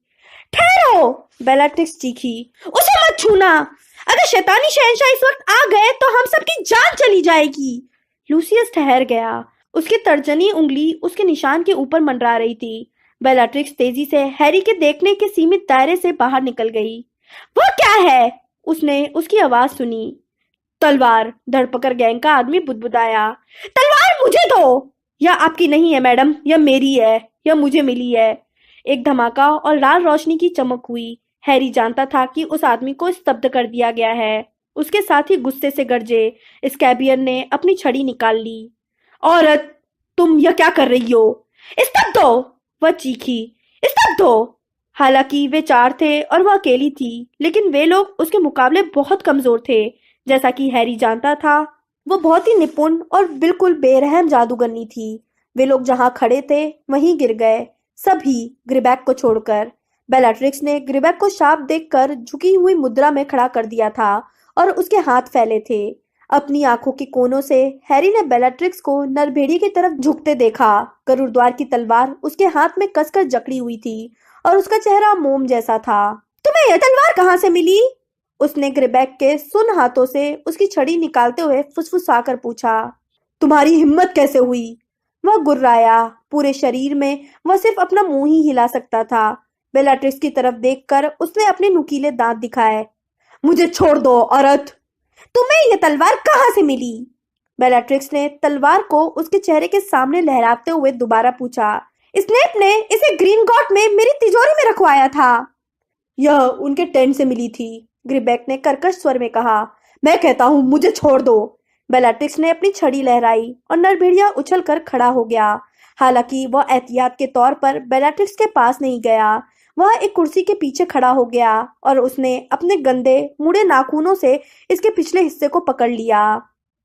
ठहरो, बेलाट्रिक्स चीखी, उसे मत छूना। अगर शैतानी शहंशाह इस वक्त आ गए तो हम सबकी जान चली जाएगी। लूसियस ठहर गया। उसकी तर्जनी उंगली उसके निशान के ऊपर मंडरा रही थी। बेलाट्रिक्स तेजी से हैरी के देखने के सीमित दायरे से बाहर निकल गई। वह क्या है? उसने उसकी आवाज सुनी। तलवार, धड़पकर गैंग का आदमी बुदबुदाया। तलवार मुझे दो। यह आपकी नहीं है मैडम, यह मेरी है। यह मुझे मिली है। एक धमाका और लाल रोशनी की चमक हुई। हैरी जानता था कि उस आदमी को स्तब्ध कर दिया गया है। उसके साथ ही गुस्से से गरजे स्कैबियन ने अपनी छड़ी निकाल ली। औरत, तुम यह क्या कर रही हो? स्तब्ध हो, वह चीखी। स्तब्ध हो। हालांकि वे चार थे और वह अकेली थी, लेकिन वे लोग उसके मुकाबले बहुत कमजोर थे। जैसा कि हैरी जानता था, वो बहुत ही निपुण और बिल्कुल बेरहम जादूगरनी थी। वे लोग जहां खड़े थे वहीं गिर गए, सभी ग्रिबैक को छोड़कर। बेलाट्रिक्स ने ग्रिबैक को शाप देकर झुकी हुई मुद्रा में खड़ा कर दिया था और उसके हाथ फैले थे। अपनी आंखों के कोनों से हैरी ने बेलाट्रिक्स को नरभेड़ी की तरफ झुकते देखा। गरुड़द्वार की तलवार उसके हाथ में कसकर जकड़ी हुई थी और उसका चेहरा मोम जैसा था। तुम्हें यह तलवार कहां से मिली? उसने ग्रिबैक के सुन हाथों से उसकी छड़ी निकालते हुए फुसफुसाकर पूछा। तुम्हारी हिम्मत कैसे हुई? वह गुर्राया। पूरे शरीर में वह सिर्फ अपना मुंह ही हिला सकता था। बेलाट्रिक्स की तरफ देखकर उसने अपने नुकीले दांत दिखाए। मुझे छोड़ दो औरत। तुम्हें यह तलवार कहां से मिली? बेलाट्रिक्स ने तलवार को उसके चेहरे के सामने लहराते हुए दोबारा पूछा। स्नेप ने इसे ग्रीन गॉट में मेरी तिजोरी में रखवाया था। यह उनके टेंट से मिली थी, ग्रिबैक ने कर्कश स्वर में कहा। मैं कहता हूं मुझे छोड़ दो। बेलाट्रिक्स ने अपनी छड़ी लहराई और नरभेड़िया उछलकर खड़ा हो गया। हालांकि वह एहतियात के तौर पर बेलाट्रिक्स के पास नहीं गया। वह एक कुर्सी के पीछे खड़ा हो गया और उसने अपने गंदे मुड़े नाखूनों से इसके पिछले हिस्से को पकड़ लिया।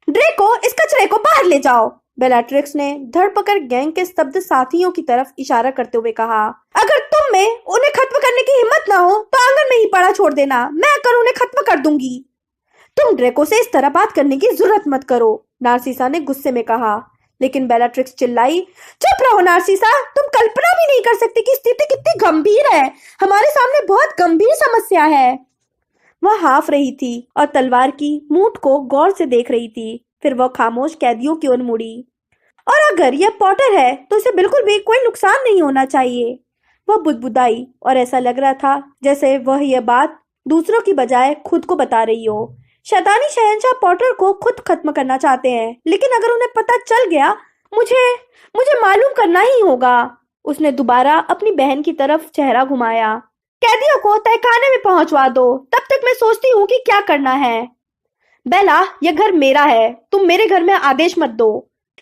ड्रेको, इस कचरे को बाहर ले जाओ, बेलाट्रिक्स ने धड़ पकड़ गैंग के स्तब्ध साथियों की तरफ इशारा करते हुए कहा। अगर तुम में उन्हें खत्म करने की हिम्मत ना हो तो आंगन में ही पड़ा छोड़ देना। मैं आकर उन्हें खत्म कर दूंगी। तुम ड्रेको से इस तरह बात करने की जरूरत मत करो, नार्सिसा ने गुस्से में कहा। लेकिन बेलाट्रिक्स चिल्लाई। चुप रहो नार्सिसा, तुम कल्पना भी नहीं कर सकती कि स्थिति कितनी गंभीर है। हमारे सामने बहुत गंभीर समस्या है। वह हाफ रही थी और तलवार की मूठ को गौर से देख रही थी। फिर वह खामोश कैदियों की ओर मुड़ी। और अगर यह पॉटर है तो इसे बिल्कुल भी कोई नुकसान नहीं होना चाहिए। वह बुदबुदाई और ऐसा लग रहा था जैसे वह यह बात दूसरों की बजाय खुद को बता रही हो। शैतानी शहंशाह पॉटर को खुद खत्म करना चाहते हैं, लेकिन अगर उन्हें पता चल गया, मुझे मालूम करना ही होगा। उसने दोबारा अपनी बहन की तरफ चेहरा घुमाया। कैदियों को तहखाने में पहुंचवा दो, तब तक मैं सोचती हूँ कि क्या करना है। बेला, यह घर मेरा है, तुम मेरे घर में आदेश मत दो।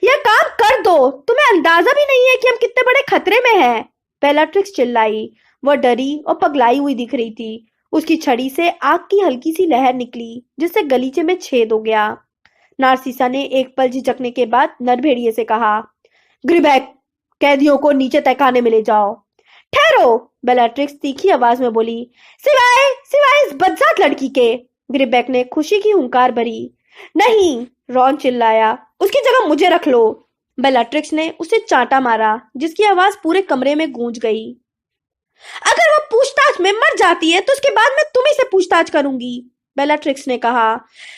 यह काम कर दो, तुम्हें अंदाजा भी नहीं है कि हम कितने बड़े खतरे में हैं। बेलाट्रिक्स चिल्लाई। वह डरी और पगलाई हुई दिख रही थी। उसकी छड़ी से आग की हल्की सी लहर निकली जिससे गलीचे में छेद हो गया। नार्सिसा ने एक पल झिझकने के बाद नरभेड़िए से कहा। ग्रिबैक, कैदियों को नीचे तहखाने में ले जाओ। ठहरो, बेलाट्रिक्स तीखी आवाज में बोली। सिवाय इस बदजात लड़की के। ग्रिबैक ने खुशी की हुंकार भरी। नहीं, रॉन चिल्लाया, उसकी जगह मुझे रख लो। बेलाट्रिक्स ने उसे चांटा मारा जिसकी आवाज पूरे कमरे में गूंज गई। अगर वह पूछताछ में मर जाती है तो उसके बाद मैं तुम्ही से पूछताछ करूंगी। बेलाट्रिक्स ने कहा।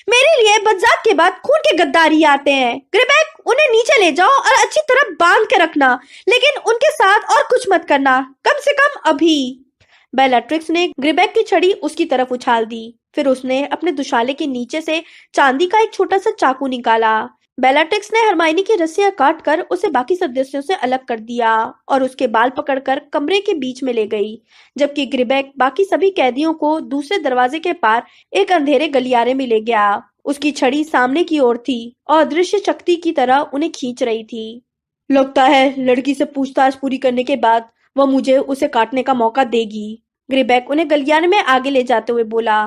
मेरे लिए बज्जात के बाद खून के गद्दारी आते हैं। ग्रेबैक, उन्हें नीचे ले जाओ और अच्छी तरह बांध के रखना, लेकिन उनके साथ और कुछ मत करना, कम से कम अभी। बेलाट्रिक्स ने ग्रेबैक की छड़ी उसकी तरफ उछाल दी। फिर उसने अपने दुशाले के नीचे से चांदी का एक छोटा सा चाकू निकाला। बेलाट्रिक्स ने हरमाइनी की रस्सियां काटकर उसे बाकी सदस्यों से अलग कर दिया और उसके बाल पकड़कर कमरे के बीच में ले गई, जबकि ग्रेबैक बाकी सभी कैदियों को दूसरे दरवाजे के पार एक अंधेरे गलियारे में ले गया। उसकी छड़ी सामने की ओर थी और अदृश्य शक्ति की तरह उन्हें खींच रही थी। लगता है लड़की से पूछताछ पूरी करने के बाद वह मुझे उसे काटने का मौका देगी। ग्रेबैक उन्हें गलियारे में आगे ले जाते हुए बोला।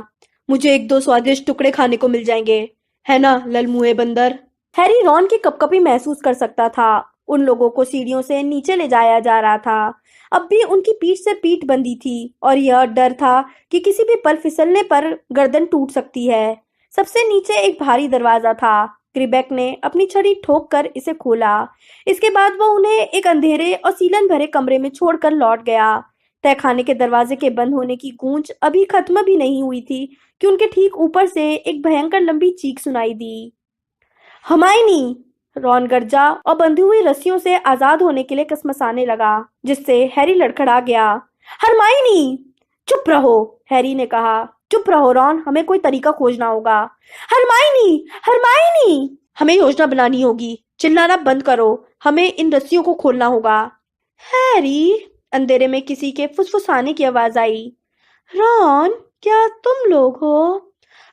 मुझे एक दो स्वादिष्ट टुकड़े खाने को मिल जाएंगे, है ना ललमुए बंदर। हैरी रॉन की कपकपी महसूस कर सकता था। उन लोगों को सीढ़ियों से नीचे ले जाया जा रहा था। अब भी उनकी पीठ से पीठ बंधी थी और यह डर था कि किसी भी पल फिसलने पर गर्दन टूट सकती है। सबसे नीचे एक भारी दरवाजा था। ग्रेबैक ने अपनी छड़ी ठोक कर इसे खोला। इसके बाद वो उन्हें एक अंधेरे और सीलन भरे कमरे में छोड़कर लौट गया। तहखाने के दरवाजे के बंद होने की गूंज अभी खत्म भी नहीं हुई थी कि उनके ठीक ऊपर से एक भयंकर लंबी चीख सुनाई दी। हमाइनी! रॉन गरजा और बंधी हुई रस्सियों से आजाद होने के लिए कसमसाने लगा, जिससे हैरी लड़खड़ा गया। हरमाइनी! चुप रहो, हैरी ने कहा। चुप रहो रॉन, हमें कोई तरीका खोजना होगा। हरमाइनी! हरमाइनी! हमें योजना बनानी होगी। चिल्लाना बंद करो, हमें इन रस्सियों को खोलना होगा। हैरी! अंधेरे में किसी के फुसफुसाने की आवाज आई। रॉन, क्या तुम लोग हो?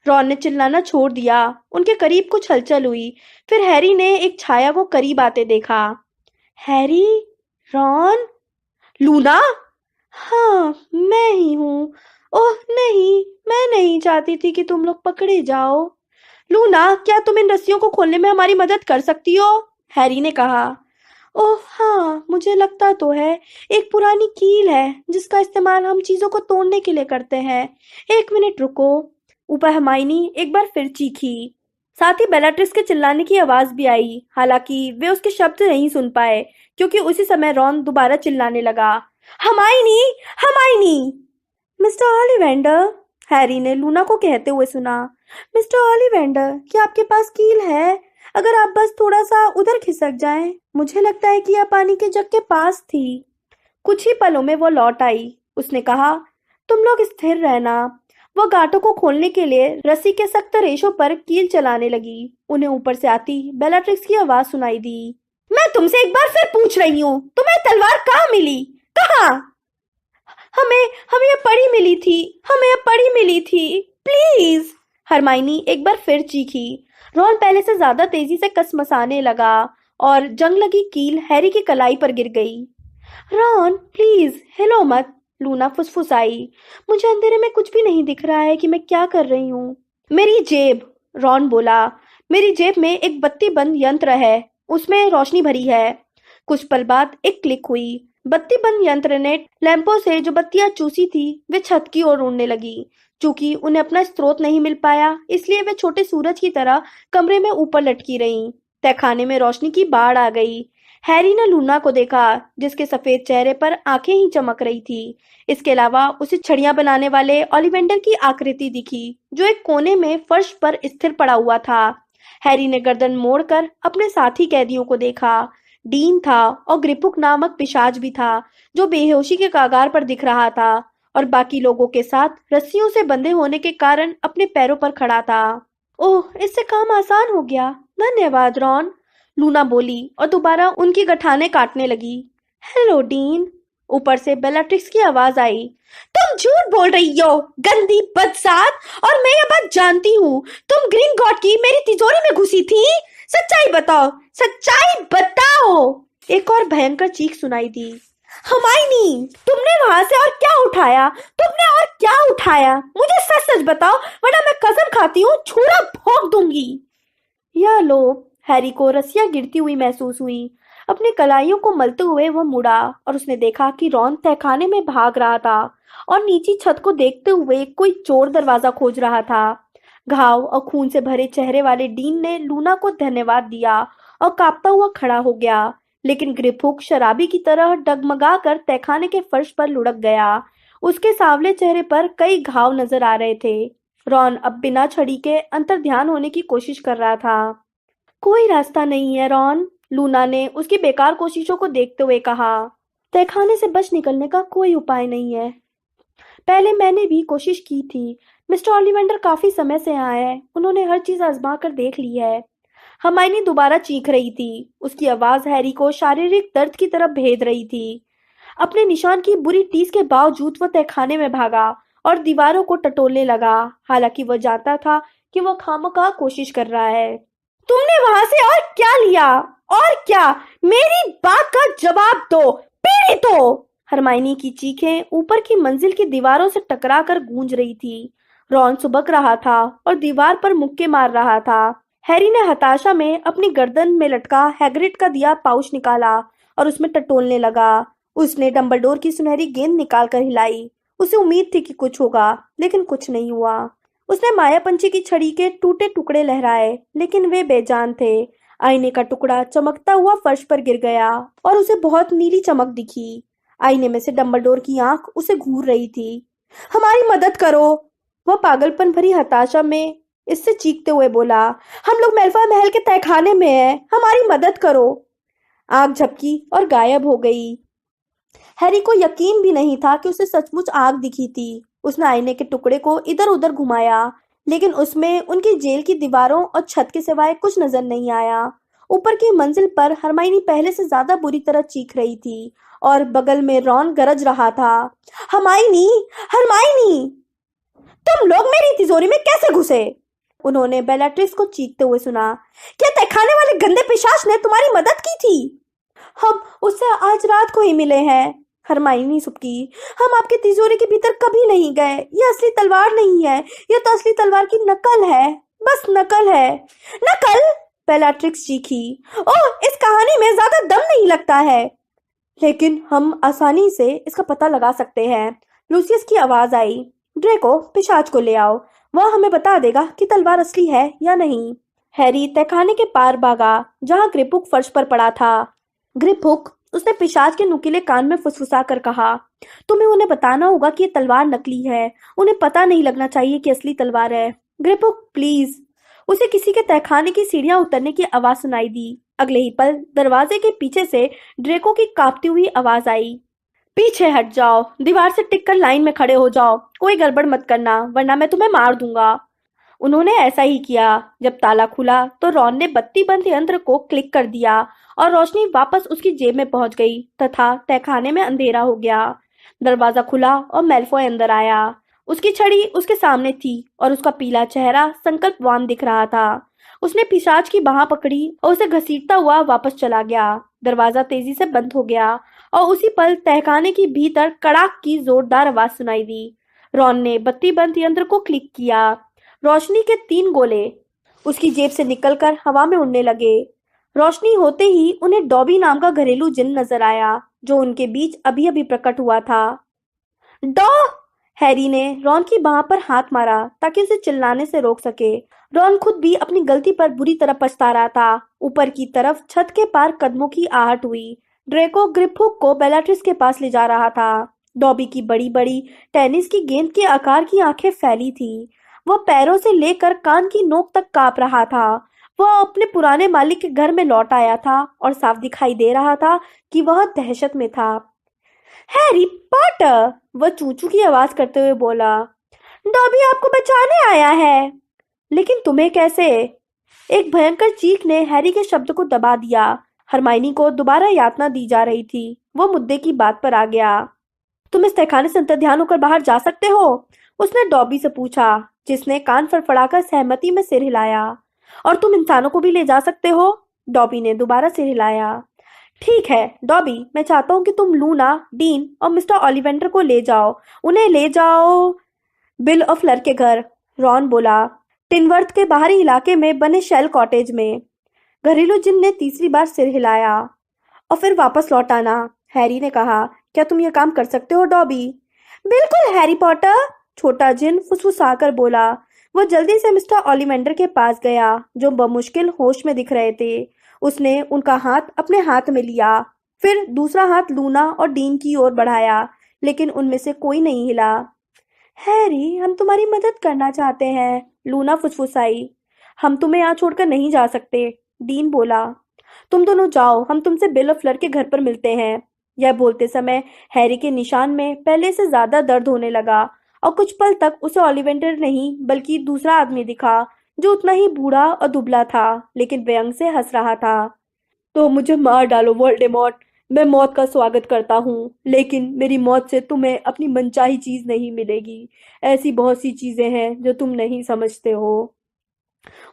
रॉन ने चिल्लाना छोड़ दिया। उनके करीब कुछ हलचल हुई। फिर हैरी ने एक छाया को करीब आते देखा। Harry, Ron, Luna? हाँ, मैं ही हूँ। ओह नहीं, मैं नहीं चाहती थी कि तुम लोग पकड़े जाओ। लूना, क्या तुम इन रस्सियों को खोलने में हमारी मदद कर सकती हो? हैरी ने कहा। ओह हाँ, मुझे लगता तो है। एक पुरानी कील है जिसका इस्तेमाल हम चीजों को तोड़ने के लिए करते हैं। एक मिनट रुको। ऊपर हरमाइनी एक बार फिर चीखी। साथ ही बेलाट्रिक्स के चिल्लाने की आवाज भी आई। हालांकि वे उसके शब्द नहीं सुन पाए, क्योंकि उसी समय रॉन दोबारा चिल्लाने लगा। हरमाइनी! हरमाइनी! मिस्टर ओलिवेंडर, हैरी ने लूना को कहते हुए सुना। मिस्टर ओलिवेंडर, क्या आपके पास कील है? अगर आप बस थोड़ा सा उधर खिसक जाएं। मुझे लगता है कि यह पानी के जग के पास थी। कुछ ही पलों में वो लौट आई। उसने कहा, तुम लोग स्थिर रहना। वह गांठों को खोलने के लिए रस्सी के सख्त रेशों पर कील चलाने लगी। उन्हें ऊपर से आती बेलाट्रिक्स की आवाज सुनाई दी। मैं तुमसे एक बार फिर पूछ रही हूँ, तुम्हें तलवार कहाँ मिली? कहाँ? हमें हमें यह पड़ी मिली थी। हमें यह पड़ी मिली थी। प्लीज! हरमाइनी एक बार फिर चीखी। रॉन पहले से ज्यादा तेजी से कसमसाने लगा और जंग लगी कील हैरी की कलाई पर गिर गई। रॉन, प्लीज हिलो मत, लूना फुसफुसाई। मुझे अंधेरे में कुछ भी नहीं दिख रहा है कि मैं क्या कर रही हूँ। मेरी जेब, रॉन बोला। मेरी जेब में एक बत्ती बंद यंत्र है, उसमें रोशनी भरी है। कुछ पल बाद एक क्लिक हुई। बत्ती बंद यंत्र ने लैंपों से जो बत्तियां चूसी थी वे छत की ओर उड़ने लगी। चूंकि उन्हें अपना स्रोत नहीं मिल पाया, इसलिए वे छोटे सूरज की तरह कमरे में ऊपर लटकी रहीं। तहखाने में रोशनी की बाढ़ आ गई। हैरी ने लूना को देखा, जिसके सफेद चेहरे पर आंखें ही चमक रही थी। इसके अलावा उसे छड़ियां बनाने वाले ओलिवेंडर की आकृति दिखी, जो एक कोने में फर्श पर स्थिर पड़ा हुआ था। हैरी ने गर्दन मोड़कर अपने साथी कैदियों को देखा। डीन था और ग्रिपुक नामक पिशाच भी था, जो बेहोशी के कगार पर दिख रहा था और बाकी लोगों के साथ रस्सियों से बंधे होने के कारण अपने पैरों पर खड़ा था। ओह, इससे काम आसान हो गया। धन्यवाद रॉन, लूना बोली और दोबारा उनकी गठाने काटने लगी। हेलो डीन, ऊपर से बेलाट्रिक्स की आवाज आई। तुम झूठ बोल रही हो, गंदी बदसात, और मैं यह बात जानती हूँ। तुम ग्रिंगॉट की मेरी तिजोरी में घुसी थी। सच्चाई बताओ, सच्चाई बताओ। एक और भयंकर चीख सुनाई दी। हमाइनी, तुमने वहां से और क्या उठाया? तुमने और क्या उठाया? मुझे सच सच बताओ, वरना मैं कसम खाती हूँ छुरा भोंक दूंगी। यह लो, हैरी को रस्सियां गिरती हुई महसूस हुई। अपने कलाइयों को मलते हुए वह मुड़ा और उसने देखा कि रॉन तहखाने में भाग रहा था और नीची छत को देखते हुए कोई चोर दरवाजा खोज रहा था। घाव और खून से भरे चेहरे वाले डीन ने लूना को धन्यवाद दिया और कांपता हुआ खड़ा हो गया, लेकिन ग्रिपहुक शराबी की तरह डगमगा कर तहखाने के फर्श पर लुढ़क गया। उसके सांवले चेहरे पर कई घाव नजर आ रहे थे। रॉन अब बिना छड़ी के अंतर्ध्यान होने की कोशिश कर रहा था। कोई रास्ता नहीं है रॉन, लूना ने उसकी बेकार कोशिशों को देखते हुए कहा। तहखाने से बच निकलने का कोई उपाय नहीं है। पहले मैंने भी कोशिश की थी। मिस्टर ओलिवेंडर काफी समय से यहाँ है, उन्होंने हर चीज आजमा कर देख ली है। हरमाइनी दोबारा चीख रही थी। उसकी आवाज हैरी को शारीरिक दर्द की तरफ भेद रही थी। अपने निशान की बुरी टीस के बावजूद वह तहखाने में भागा और दीवारों को टटोलने लगा, हालांकि वह जानता था कि वह खामखा कोशिश कर रहा है। तुमने वहां से और क्या लिया? और क्या? मेरी बात का जवाब दो, पीड़ित हो! हरमाइनी की चीखें ऊपर की मंजिल की दीवारों से टकराकर गूंज रही थी। रॉन सुबक रहा था और दीवार पर मुक्के मार रहा था। हैरी ने हताशा में अपनी गर्दन में लटका हैग्रिड का दिया पाउच निकाला और उसमें टटोलने लगा। उसने डंबलडोर की सुनहरी गेंद निकालकर हिलाई। उसे उम्मीद थी कि कुछ होगा, लेकिन कुछ नहीं हुआ। उसने मायापंछी की छड़ी के टूटे टुकड़े लहराए, लेकिन वे बेजान थे। आईने का टुकड़ा चमकता हुआ फर्श पर गिर गया और उसे बहुत नीली चमक दिखी। आईने में से डंबलडोर की आंख उसे घूर रही थी। हमारी मदद करो! वह पागलपन भरी हताशा में इससे चीखते हुए बोला। हम लोग मेल्फॉय महल के तहखाने में हैं, हमारी मदद करो! आग झपकी और गायब हो गई। हैरी को यकीन भी नहीं था कि उसे सचमुच आग दिखी थी। उसने आईने के टुकड़े को इधर उधर घुमाया, लेकिन उसमें उनकी जेल की दीवारों और छत के सिवाय कुछ नजर नहीं आया। ऊपर की मंजिल पर हरमाइनी पहले से ज्यादा बुरी तरह चीख रही थी और बगल में रॉन गरज रहा था। हरमाइनी! हरमाइनी! तुम लोग मेरी तिजोरी में कैसे घुसे? उन्होंने बेलाट्रिक्स को चीखते हुए सुना। क्या तहखाने वाले गंदे पिशाच ने तुम्हारी मदद की थी? हम उससे आज रात को ही मिले हैं, हरमाइनी सुबकी। हम आपके तिजोरी के भीतर कभी नहीं गए। यह असली तलवार नहीं है, यह तो असली तलवार की नकल है, बस नकल है। नकल? बेलाट्रिक्स चीखी। ओह, इस कहानी में ज्यादा दम नहीं लगता है। लेकिन हम आसानी से इसका पता लगा सकते हैं। लूसियस की आवाज आई। ड्रेको, पिशाच को ले आओ, वह हमें बता देगा कि तलवार असली है या नहीं। हैरी तहखाने के पार भागा, जहां ग्रिपहुक फर्श पर पड़ा था। ग्रिपहुक, उसने पिशाच के नुकीले कान में फुसफुसा कर कहा, तुम्हें उन्हें बताना होगा कि ये तलवार नकली है। उन्हें पता नहीं लगना चाहिए कि असली तलवार है। ग्रिपहुक, प्लीज। उसे किसी के तहखाने की सीढ़ियां उतरने की आवाज सुनाई दी। अगले ही पल दरवाजे के पीछे से ड्रेको की कांपती हुई आवाज आई। पीछे हट जाओ, दीवार से टिककर लाइन में खड़े हो जाओ, कोई गड़बड़ मत करना वरना मैं तुम्हें मार दूंगा। उन्होंने ऐसा ही किया। जब ताला खुला तो रॉन ने बत्ती बंद यंत्र को क्लिक कर दिया और रोशनी वापस उसकी जेब में पहुंच गई तथा तहखाने में अंधेरा हो गया। दरवाजा खुला और मेल्फॉय अंदर आया। उसकी छड़ी उसके सामने थी और उसका पीला चेहरा संकल्पवान दिख रहा था। उसने पिशाच की बाह पकड़ी और उसे घसीटता हुआ वापस चला गया। दरवाजा तेजी से बंद हो गया और उसी पल तहखाने की भीतर कड़ाक की जोरदार आवाज सुनाई दी। रॉन ने बत्ती बंद यंत्र को क्लिक किया। रोशनी के 3 गोले उसकी जेब से निकलकर हवा में उड़ने लगे। रोशनी होते ही उन्हें डॉबी नाम का घरेलू जिन नजर आया, जो उनके बीच अभी अभी प्रकट हुआ था। डॉ! हैरी ने रॉन की बाह पर हाथ मारा ताकि उसे चिल्लाने से रोक सके। रॉन खुद भी अपनी गलती पर बुरी तरह पछता रहा था। ऊपर की तरफ छत के पार कदमों की आहट हुई। ड्रेको ग्रिपहुक को बेलाट्रिक्स के पास ले जा रहा था। डॉबी की बड़ी बड़ी टेनिस की गेंद के आकार की आंखें फैली थी। वह पैरों से लेकर कान की नोक तक कांप रहा था। वह अपने पुराने मालिक के घर में लौट आया था और साफ दिखाई दे रहा था कि वह दहशत में था। Harry Potter! वह चूचू की आवाज करते हुए बोला। डॉबी आपको बचाने आया है। लेकिन तुम्हें कैसे? एक भयंकर चीख ने हैरी के शब्द को दबा दिया। हरमाइनी को दोबारा यातना दी जा रही थी। वो मुद्दे की बात पर आ गया। तुम इस तहखाने से अंतर्ध्यान होकर बाहर जा सकते हो? उसने डॉबी से पूछा, जिसने कान फड़फड़ाकर सहमति में सिर हिलाया। और तुम इंसानों को भी ले जा सकते हो? डॉबी ने दोबारा सिर हिलाया। ठीक है डॉबी, मैं चाहता हूँ कि तुम लूना, डीन और मिस्टर ओलिवेंडर को ले जाओ। उन्हें ले जाओ बिल ऑफ लर के घर, रॉन बोला। टिनवर्थ के बाहरी इलाके में बने शेल कॉटेज में। घरेलू जिन ने तीसरी बार सिर हिलाया। और फिर वापस लौट आना, हैरी ने कहा। क्या तुम यह काम कर सकते हो डॉबी? बिल्कुल हैरी पॉटर, छोटा जिन फुसफुसाकर बोला। वह जल्दी से मिस्टर ओलिवेंडर के पास गया, जो बमुश्किल होश में दिख रहे थे। उसने उनका हाथ अपने हाथ में लिया, फिर दूसरा हाथ लूना और डीन की ओर बढ़ाया, लेकिन उनमें से कोई नहीं हिला। हैरी, हम तुम्हारी मदद करना चाहते हैं, लूना फुसफुसाई। हम तुम्हें यहाँ छोड़कर नहीं जा सकते, डीन बोला। तुम दोनों जाओ, हम तुमसे बिल और फ्लर के घर पर मिलते हैं। यह बोलते समय हैरी के निशान में पहले से ज्यादा दर्द होने लगा और कुछ पल तक उसे ओलिवेंडर नहीं बल्कि दूसरा आदमी दिखा, जो उतना ही बूढ़ा और दुबला था लेकिन व्यंग से हंस रहा था। तो मुझे मार डालो वोल्डेमॉर्ट, मैं मौत का स्वागत करता हूँ, लेकिन मेरी मौत से तुम्हें अपनी मनचाही चीज नहीं मिलेगी। ऐसी बहुत सी चीजें हैं जो तुम नहीं समझते हो।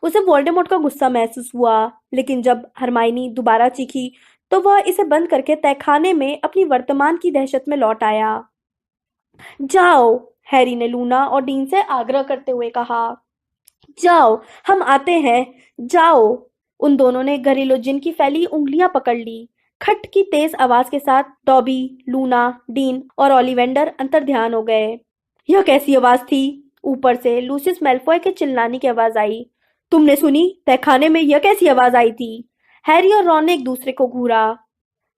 उसे वोल्डेमॉर्ट का गुस्सा महसूस हुआ, लेकिन जब हरमाइनी दोबारा चीखी तो वह इसे बंद करके तहखाने में अपनी वर्तमान की दहशत में लौट आया। जाओ, हैरी ने लूना और डीन से आग्रह करते हुए कहा। जाओ, हम आते हैं, जाओ। उन दोनों ने घरेलू जिन की फैली उंगलियां पकड़ ली। खट की तेज आवाज के साथ डॉबी, लूना, डीन और ओलिवेंडर अंतर्ध्यान हो गए। यह कैसी आवाज थी? ऊपर से लूसियस मैल्फॉय के चिल्लाने की आवाज आई। तुमने सुनी? तहखाने में यह कैसी आवाज आई थी? हैरी और रॉन ने एक दूसरे को घूरा।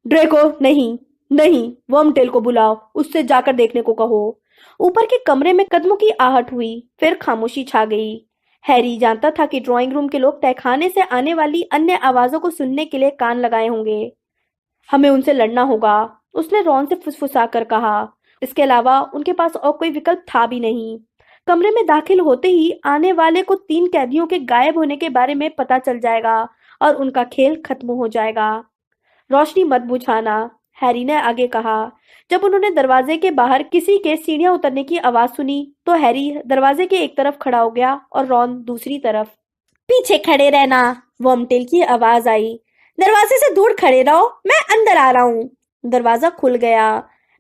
ड्रेको, नहीं, नहीं, वर्मटेल को बुलाओ, उससे जाकर देखने को कहो। ऊपर के कमरे में कदमों की आहट हुई, फिर खामोशी छा गई। हैरी जानता था कि ड्राइंग रूम के लोग तहखाने से आने वाली अन्य आवाजों को सुनने के लिए कान लगाए होंगे। हमें उनसे लड़ना होगा, उसने रॉन से फुसफुसाकर कहा। इसके अलावा उनके पास और कोई विकल्प था भी नहीं। कमरे में दाखिल होते ही आने वाले को 3 कैदियों के गायब होने के बारे में पता चल जाएगा और उनका खेल खत्म हो जाएगा। रोशनी मत बुझाना, हैरी ने आगे कहा। जब उन्होंने दरवाजे के बाहर किसी के सीढ़ियां उतरने की आवाज सुनी तो हैरी दरवाजे के एक तरफ खड़ा हो गया और रॉन दूसरी तरफ। पीछे खड़े रहना, वॉर्मटेल की आवाज आई। दरवाजे से दूर खड़े रहो, मैं अंदर आ रहा हूँ। दरवाजा खुल गया।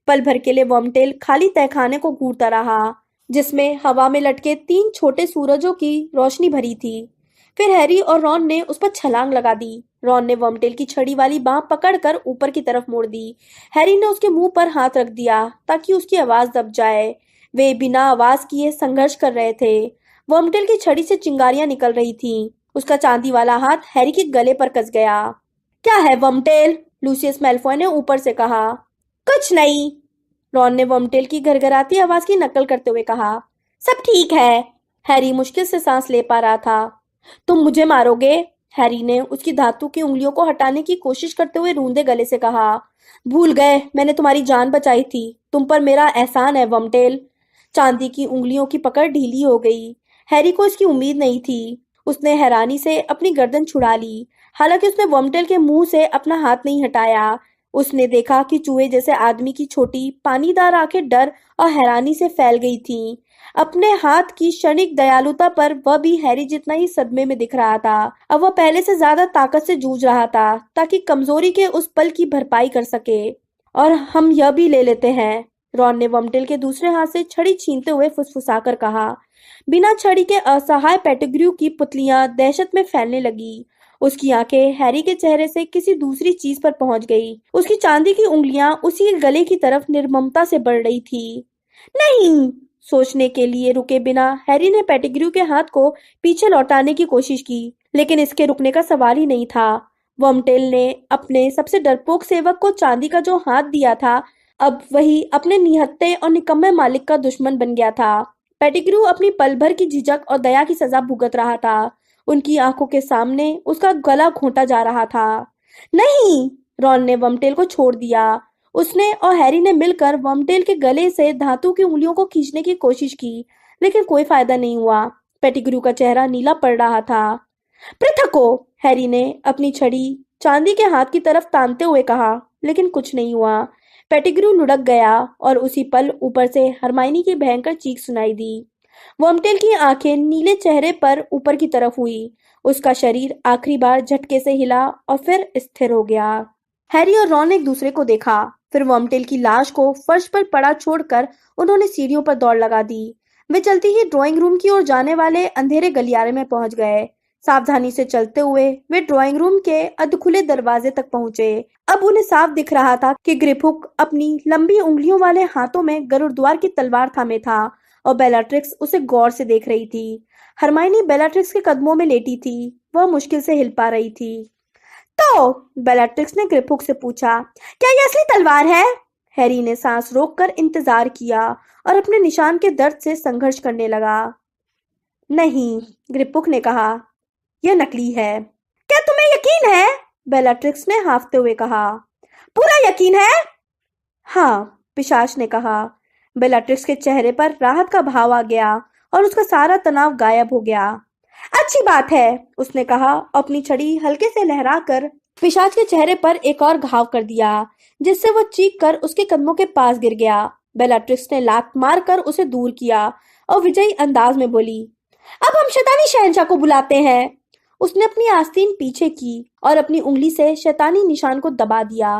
पल भर के लिए वॉर्मटेल खाली तहखाने को घूरता रहा, जिसमें हवा में लटके 3 छोटे सूरजों की रोशनी भरी थी। फिर हैरी और रॉन ने उस पर छलांग लगा दी। रॉन ने वॉर्मटेल की छड़ी वाली बांह पकड़कर ऊपर की तरफ मोड़ दी। हैरी ने उसके मुंह पर हाथ रख दिया ताकि उसकी आवाज दब जाए। वे बिना आवाज किए संघर्ष कर रहे थे। वर्मटेल की छड़ी से चिंगारियां निकल रही थीं। उसका चांदी वाला हाथ हैरी के गले पर कस गया। क्या है वर्मटेल? लूसियस मैल्फॉय ने ऊपर से कहा। कुछ नहीं, रॉन ने वर्मटेल की घरघराती आवाज की नकल करते हुए कहा। सब ठीक है। हैरी मुश्किल से सांस ले पा रहा था। तुम मुझे मारोगे? हैरी ने उसकी धातु की उंगलियों को हटाने की कोशिश करते हुए रूंधे गले से कहा। भूल गए, मैंने तुम्हारी जान बचाई थी। तुम पर मेरा एहसान है वर्मटेल। चांदी की उंगलियों की पकड़ ढीली हो गई। हैरी को इसकी उम्मीद नहीं थी। उसने हैरानी से अपनी गर्दन छुड़ा ली। हालांकि उसने वर्मटेल के मुंह से अपना हाथ नहीं हटाया। उसने देखा कि चूहे जैसे आदमी की छोटी पानीदार आंखें डर और हैरानी से फैल गई थीं। अपने हाथ की क्षणिक दयालुता पर वह भी हैरी जितना ही सदमे में दिख रहा था। अब वह पहले से ज्यादा ताकत से जूझ रहा था ताकि कमजोरी के उस पल की भरपाई कर सके। और हम यह भी ले लेते हैं, रॉन ने वर्मटेल के दूसरे हाथ से छड़ी छीनते हुए फुसफुसाकर कहा। बिना छड़ी के असहाय पेटिग्रू की पुतलियां दहशत में फैलने लगी। उसकी आंखें हैरी के चेहरे से किसी दूसरी चीज पर पहुंच गई। उसकी चांदी की उंगलियां उसी गले की तरफ निर्ममता से बढ़ रही थी। नहीं, सोचने के लिए रुके बिना हैरी ने पेटिग्रू के हाथ को पीछे लौटाने की कोशिश की, लेकिन इसके रुकने का सवाल ही नहीं था। वर्मटेल ने अपने सबसे डरपोक सेवक को चांदी का जो हाथ दिया था, अब वही अपने निहत्थे और निकम्मे मालिक का दुश्मन बन गया था। पेटिग्रू अपनी पल भर की झिझक और दया की सजा भुगत रहा था। उनकी आंखों के सामने उसका गला घोंटा जा रहा था। नहीं, रॉन ने वर्मटेल को छोड़ दिया। उसने और हैरी ने मिलकर वर्मटेल के गले से धातु की उंगलियों को खींचने की कोशिश की, लेकिन कोई फायदा नहीं हुआ। पेटिग्रू का चेहरा नीला पड़ रहा था। पृथक हो, हैरी ने अपनी छड़ी चांदी के हाथ की तरफ तानते हुए कहा, लेकिन कुछ नहीं हुआ। पेटिग्रू लुढ़क गया और उसी पल ऊपर से हरमाइनी की भयंकर चीख सुनाई दी। वर्मटेल की आंखें नीले चेहरे पर ऊपर की तरफ हुई। उसका शरीर आखिरी बार झटके से हिला और फिर स्थिर हो गया। हैरी और रॉन ने एक दूसरे को देखा। फिर वर्मटेल की लाश को फर्श पर पड़ा छोड़कर उन्होंने सीढ़ियों पर दौड़ लगा दी। वे चलती ही ड्राइंग रूम की ओर जाने वाले अंधेरे गलियारे में पहुंच गए। सावधानी से चलते हुए वे ड्राइंग रूम के अधखुले दरवाजे तक पहुंचे। अब उन्हें साफ दिख रहा था कि ग्रिपहुक अपनी लंबी उंगलियों वाले हाथों में गरुड़द्वार की तलवार थामे था और बेलाट्रिक्स उसे गौर से देख रही थी। हरमाइनी बेलाट्रिक्स के कदमों में लेटी थी। वह मुश्किल से हिल पा रही थी। तो बेलाट्रिक्स ने ग्रिपहुक से पूछा, क्या यह असली तलवार है? हैरी ने सांस रोककर इंतजार किया। और अपने निशान के दर्द से संघर्ष करने लगा। नहीं, ग्रिपुक ने कहा, यह नकली है। क्या तुम्हें यकीन है? बेलाट्रिक्स ने हांफते हुए कहा। पूरा यकीन है? हाँ, पिशाच ने कहा। बेलाट्रिक्स के चेहरे पर राहत का भाव आ गया और उसका सारा तनाव गायब हो गया। अच्छी बात है, उसने कहा, अपनी छड़ी हल्के से लहराकर पिशाच के चेहरे पर एक और घाव कर दिया, जिससे वह चीख कर उसके कदमों के पास गिर गया। बेलाट्रिक्स ने लात मारकर उसे दूर किया और विजयी अंदाज में बोली, अब हम शैतानी शहंशाह को बुलाते हैं। उसने अपनी आस्तीन पीछे की और अपनी उंगली से शैतानी निशान को दबा दिया।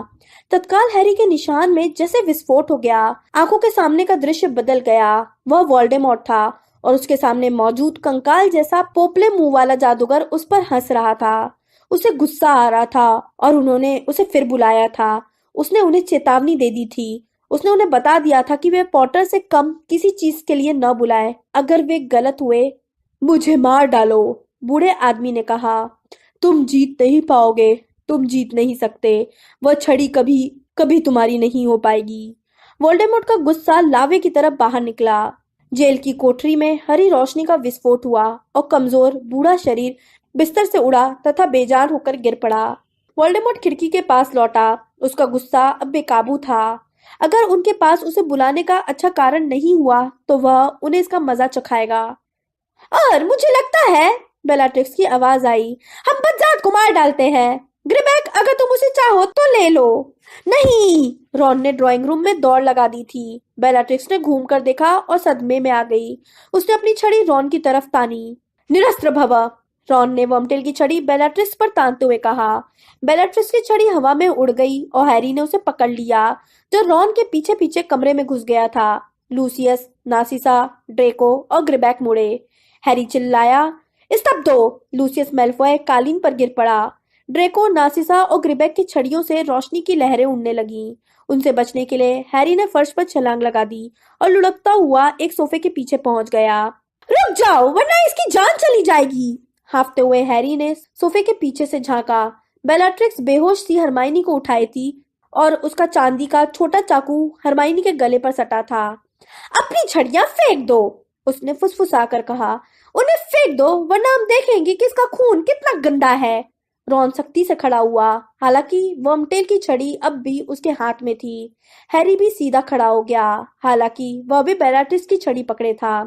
तत्काल हैरी के निशान में जैसे विस्फोट हो गया। आंखों के सामने का दृश्य बदल गया। वह वोल्डेमॉर्ट था और उसके सामने मौजूद कंकाल जैसा पोपले मुंह वाला जादूगर उस पर हंस रहा था। उसे गुस्सा आ रहा था और उन्होंने उसे फिर बुलाया था। उसने उन्हें चेतावनी दे दी थी। उसने उन्हें बता दिया था कि वे पॉटर से कम किसी चीज के लिए न बुलाए। अगर वे गलत हुए, मुझे मार डालो, बूढ़े आदमी ने कहा। तुम जीत नहीं पाओगे, तुम जीत नहीं सकते। वह छड़ी कभी कभी तुम्हारी नहीं हो पाएगी। वोल्डेमॉर्ट का गुस्सा लावे की तरफ बाहर निकला। जेल की कोठरी में हरी रोशनी का विस्फोट हुआ और कमजोर बूढ़ा शरीर बिस्तर से उड़ा तथा बेजान होकर गिर पड़ा। वोल्डेमॉर्ट खिड़की के पास लौटा। उसका गुस्सा अब बेकाबू था। अगर उनके पास उसे बुलाने का अच्छा कारण नहीं हुआ तो वह उन्हें इसका मजा चखाएगा। और मुझे लगता है, बेलाट्रिक्स की आवाज आई, हम बज्जात को मार डालते हैं। ग्रिबैक, अगर तुम उसे चाहो तो ले लो। नहीं, रॉन ने ड्राइंग रूम में दौड़ लगा दी थी। बेलाट्रिक्स ने घूम कर देखा और सदमे में आ गई। उसने अपनी छड़ी रॉन की तरफ तानी। निरस्त्र भव, रॉन ने वर्मटेल की छड़ी बेलाट्रिक्स पर तानते हुए कहा। बेलाट्रिक्स की छड़ी हवा में उड़ गई और हैरी ने उसे पकड़ लिया, जो रॉन के पीछे पीछे कमरे में घुस गया था। लूसियस, नासिसा, ड्रेको और ग्रिबैक मुड़े। हैरी चिल्लाया, स्तब्ध हो! लूसियस मैल्फॉय कालीन पर गिर पड़ा। ड्रेको, नासिसा और ग्रिबैक की छड़ियों से रोशनी की लहरें उड़ने लगीं। उनसे बचने के लिए हैरी ने फर्श पर छलांग लगा दी और लुढ़कता हुआ एक सोफे के पीछे पहुंच गया। रुक जाओ, वरना इसकी जान चली जाएगी। हांफते हुए हैरी ने सोफे के पीछे से झांका। बेलाट्रिक्स बेहोश सी हरमाइनी को उठाई थी और उसका चांदी का छोटा चाकू हरमाइनी के गले पर सटा था। अपनी छड़ियां फेंक दो, उसने फुसफुसाकर कहा। उन्हें फेंक दो, वरना हम देखेंगे कि इसका खून कितना गंदा है। रॉन सख्ती से खड़ा हुआ, हालांकि वर्मटेल की छड़ी अब भी उसके हाथ में थी। हैरी भी सीधा खड़ा हो गया, हालांकि वह भी बेलाट्रिक्स की छड़ी पकड़े था।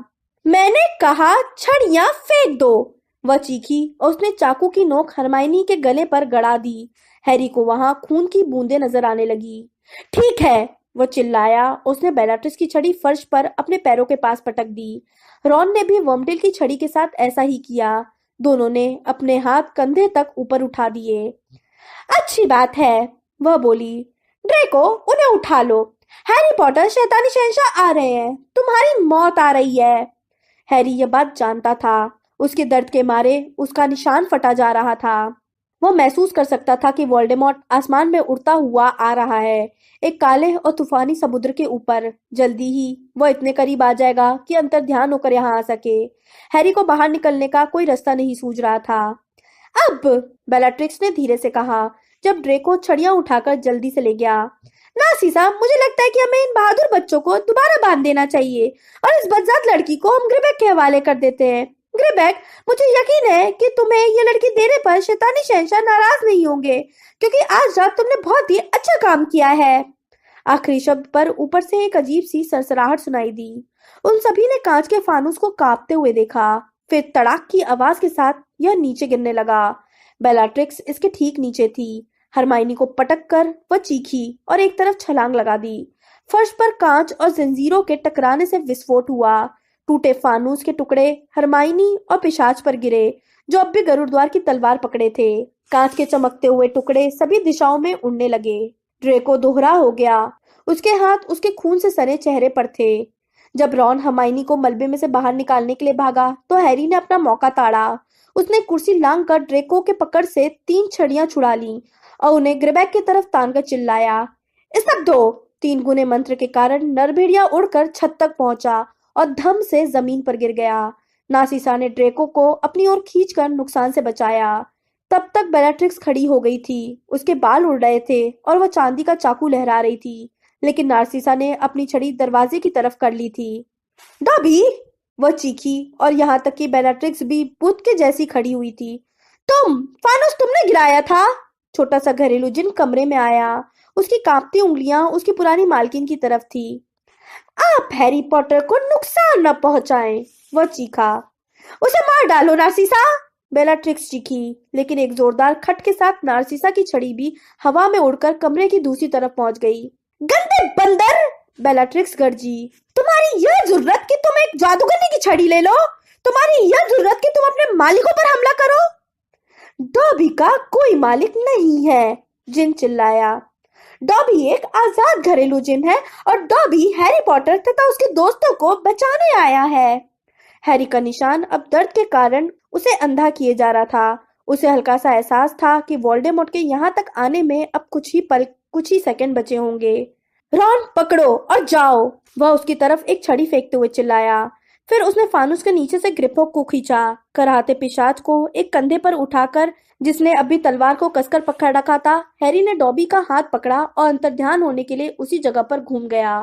मैंने कहा छड़ियां फेंक दो, वह चीखी और उसने चाकू की नोक हरमाइनी के गले पर गड़ा दी। हैरी को वहां खून की बूंदें नजर आने लगी। ठीक है, वो चिल्लाया। उसने बेलाट्रिक्स की छड़ी फर्श पर अपने पैरों के पास पटक दी। रॉन ने भी वर्मटेल की छड़ी के साथ ऐसा ही किया। दोनों ने अपने हाथ कंधे तक ऊपर उठा दिए। अच्छी बात है, वह बोली। ड्रेको, उन्हें उठा लो। हैरी पॉटर, शैतानी शहंशाह आ रहे हैं, तुम्हारी मौत आ रही है। हैरी यह बात जानता था। उसके दर्द के मारे उसका निशान फटा जा रहा था। वो महसूस कर सकता था कि वोल्डेमॉर्ट आसमान में उड़ता हुआ आ रहा है, एक काले और तूफानी समुद्र के ऊपर। जल्दी ही वह इतने करीब आ जाएगा कि अंतर्ध्यान होकर यहाँ आ सके। हैरी को बाहर निकलने का कोई रास्ता नहीं सूझ रहा था। अब, बेलाट्रिक्स ने धीरे से कहा, जब ड्रेको छड़ियां उठाकर जल्दी से ले गया। ना सीसा, मुझे लगता है कि हमें इन बहादुर बच्चों को दोबारा बांध देना चाहिए और इस बदजात लड़की को हम ग्रिबैक के हवाले कर देते हैं। ग्रिबैक, मुझे यकीन है कि तुम्हें ये लड़की देने पर शैतानी शहंशाह नाराज नहीं होंगे, क्योंकि आज रात तुमने बहुत ही अच्छा काम किया है। आखिरी शब्द पर ऊपर से एक अजीब सी सरसराहट सुनाई दी। उन सभी ने कांच के फानुस को कांपते हुए देखा। फिर तड़ाक की आवाज के साथ यह नीचे गिरने लगा। बेलाट्रिक्स इसके ठीक नीचे थी। हरमाइनी को पटक कर वह चीखी और एक तरफ छलांग लगा दी। फर्श पर कांच और जंजीरों के टकराने से विस्फोट हुआ। टूटे फानूस के टुकड़े हरमाइनी और पिशाच पर गिरे, जो अब भी गरुड़द्वार की तलवार पकड़े थे। कांच के चमकते हुए टुकड़े सभी दिशाओं में उड़ने लगे। ड्रेको दोहरा हो गया। उसके हाथ उसके खून से सने चेहरे पर थे। जब रॉन हरमाइनी को मलबे में से बाहर निकालने के लिए भागा तो हैरी ने अपना मौका ताड़ा। उसने कुर्सी लांग कर ड्रेको के पकड़ से 3 छड़ियां छुड़ा ली और उन्हें ग्रिबैक की तरफ तानकर चिल्लाया, स्तब्ध हो! 3 गुने मंत्र के कारण नरभेड़िया उड़कर छत तक पहुंचा और धम से जमीन पर गिर गया। नासिसा ने ड्रेको को अपनी ओर खींचकर नुकसान से बचाया। तब तक बेलाट्रिक्स खड़ी हो गई थी। उसके बाल उड़ रहे थे और वह चांदी का चाकू लहरा रही थी। लेकिन नार्सिसा ने अपनी छड़ी दरवाजे की तरफ कर ली थी। डॉबी! वह चीखी और यहाँ तक कि बेलाट्रिक्स भी बुत के जैसी खड़ी हुई थी। फानुस तुमने गिराया था। छोटा सा घरेलू जिन कमरे में आया। उसकी कांपती उंगलियां उसकी पुरानी मालकिन की तरफ थी। आप हैरी पॉटर को नुकसान न पहुंचाएं, वह चीखा। उसे मार डालो नार्सिसा, बेलाट्रिक्स चीखी, लेकिन एक जोरदार खट के साथ नार्सिसा की छड़ी भी हवा में उड़कर कमरे की दूसरी तरफ पहुंच गई। गंदे बंदर, बेलाट्रिक्स गर्जी। तुम्हारी यह जुर्रत कि तुम एक जादूगरनी की छड़ी ले लो, तुम्हारी यह जुर्रत कि तुम अपने मालिकों पर हमला करो। डॉबी का कोई मालिक नहीं है, जिन चिल्लाया। डॉबी एक आजाद घरेलू जिन है और डॉबी हैरी पॉटर तथा उसके दोस्तों को बचाने आया है। हैरी का निशान अब दर्द के कारण उसे अंधा किए जा रहा था। उसे हल्का सा एहसास था कि वोल्डेमॉर्ट के यहाँ तक आने में अब कुछ ही सेकंड बचे होंगे। रॉन पकड़ो और जाओ, वह उसकी तरफ एक छड़ी फेंकते हुए चिल्लाया। फिर उसने फानुस के नीचे से ग्रिपोक को खींचा। कराहते पिशाच को एक कंधे पर उठाकर, जिसने अभी तलवार को कसकर पकड़ रखा था, हैरी ने डॉबी का हाथ पकड़ा और अंतर्ध्यान होने के लिए उसी जगह पर घूम गया।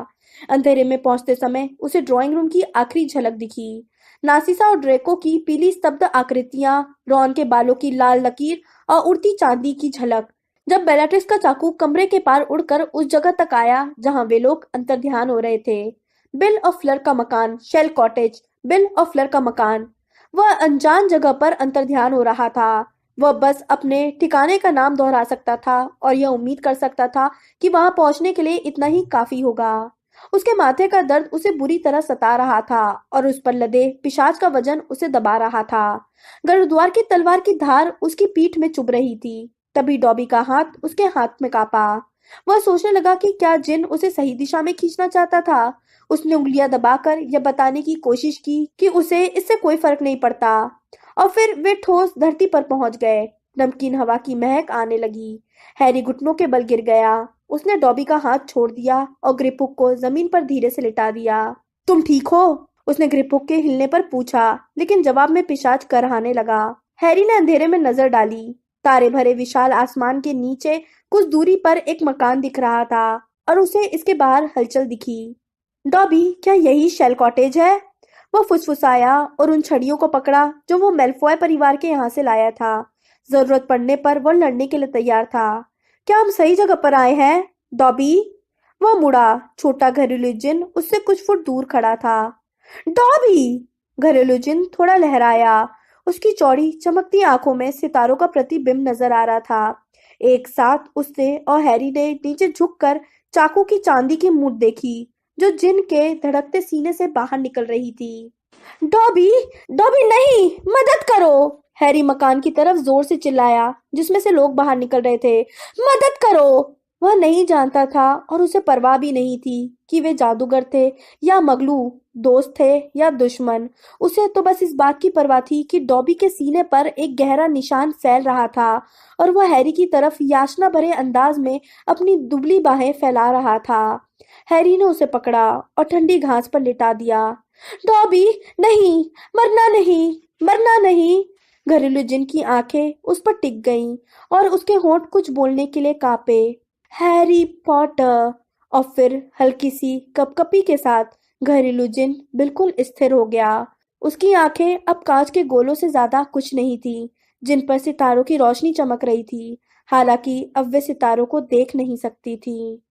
अंधेरे में पहुंचते समय उसे ड्राइंग रूम की आखिरी झलक दिखी। नासिसा और ड्रेको की पीली स्तब्ध आकृतियां, रॉन के बालों की लाल लकीर और उड़ती चांदी की झलक। जब बेलाट्रिक्स का चाकू कमरे के पार उड़कर उस जगह तक आया जहां वे लोग अंतर्ध्यान हो रहे थे। बिल और फ्लर का मकान, शेल कॉटेज, बिल और फ्लर का मकान। वह अनजान जगह पर अंतर्ध्यान हो रहा था। वह बस अपने ठिकाने का नाम दोहरा सकता था और यह उम्मीद कर सकता था कि वहां पहुंचने के लिए इतना ही काफी होगा। उसके माथे का दर्द उसे बुरी तरह सता रहा था और उस पर लदे पिशाच का वजन उसे दबा रहा था। गरुद्वार की तलवार की धार उसकी पीठ में चुभ रही थी। तभी डॉबी का हाथ उसके हाथ में कांपा। वह सोचने लगा कि क्या जिन उसे सही दिशा में खींचना चाहता था। उसने उंगलियां दबाकर यह बताने की कोशिश की कि उसे इससे कोई फर्क नहीं पड़ता। और फिर वे ठोस धरती पर पहुंच गए। नमकीन हवा की महक आने लगी। हैरी घुटनों के बल गिर गया। उसने डॉबी का हाथ छोड़ दिया और ग्रिपुक को जमीन पर धीरे से लिटा दिया। तुम ठीक हो? उसने ग्रिपुक के हिलने पर पूछा, लेकिन जवाब में पिशाच करहाने लगा। हैरी ने अंधेरे में नजर डाली। तारे भरे विशाल आसमान के नीचे कुछ दूरी पर एक मकान दिख रहा था और उसे इसके बाहर हलचल दिखी। डॉबी, क्या यही शेल कॉटेज है? वह फुसफुसाया और उन छड़ियों को पकड़ा जो वो मेल्फॉय परिवार के यहाँ से लाया था। जरूरत पड़ने पर वह लड़ने के लिए तैयार था। क्या हम सही जगह पर आए हैं, डॉबी? वह मुड़ा। छोटा घरेलू जिन उससे कुछ फुट दूर खड़ा था। डॉबी! घरेलू जिन थोड़ा लहराया। उसकी चौड़ी चमकती आंखों में सितारों का प्रतिबिंब नजर आ रहा था। एक साथ उसने और हैरी ने नीचे झुककर चाकू की चांदी की मूठ देखी जो जिन के धड़कते सीने से बाहर निकल रही थी। डॉबी! डॉबी नहीं! मदद करो! हैरी मकान की तरफ जोर से चिल्लाया, जिसमें से लोग बाहर निकल रहे थे। मदद करो! वह नहीं जानता था और उसे परवाह भी नहीं थी कि वे जादूगर थे या मगलू, दोस्त थे या दुश्मन। उसे तो बस इस बात की परवाह थी कि डॉबी के सीने पर एक गहरा निशान फैल रहा था और वह हैरी की तरफ याचना भरे अंदाज में अपनी दुबली बाहें फैला रहा था। हैरी ने उसे पकड़ा और ठंडी घास पर लिटा दिया। डॉबी, नहीं! मरना नहीं! मरना नहीं! घरेलू जिन की आंखें उस पर टिक गईं और उसके होंठ कुछ बोलने के लिए कांपे। Harry Potter! और फिर हल्की सी कपकपी के साथ घरेलू जिन बिल्कुल स्थिर हो गया। उसकी आंखें अब कांच के गोलों से ज्यादा कुछ नहीं थी, जिन पर सितारों की रोशनी चमक रही थी। हालांकि अब वे सितारों को देख नहीं सकती थी।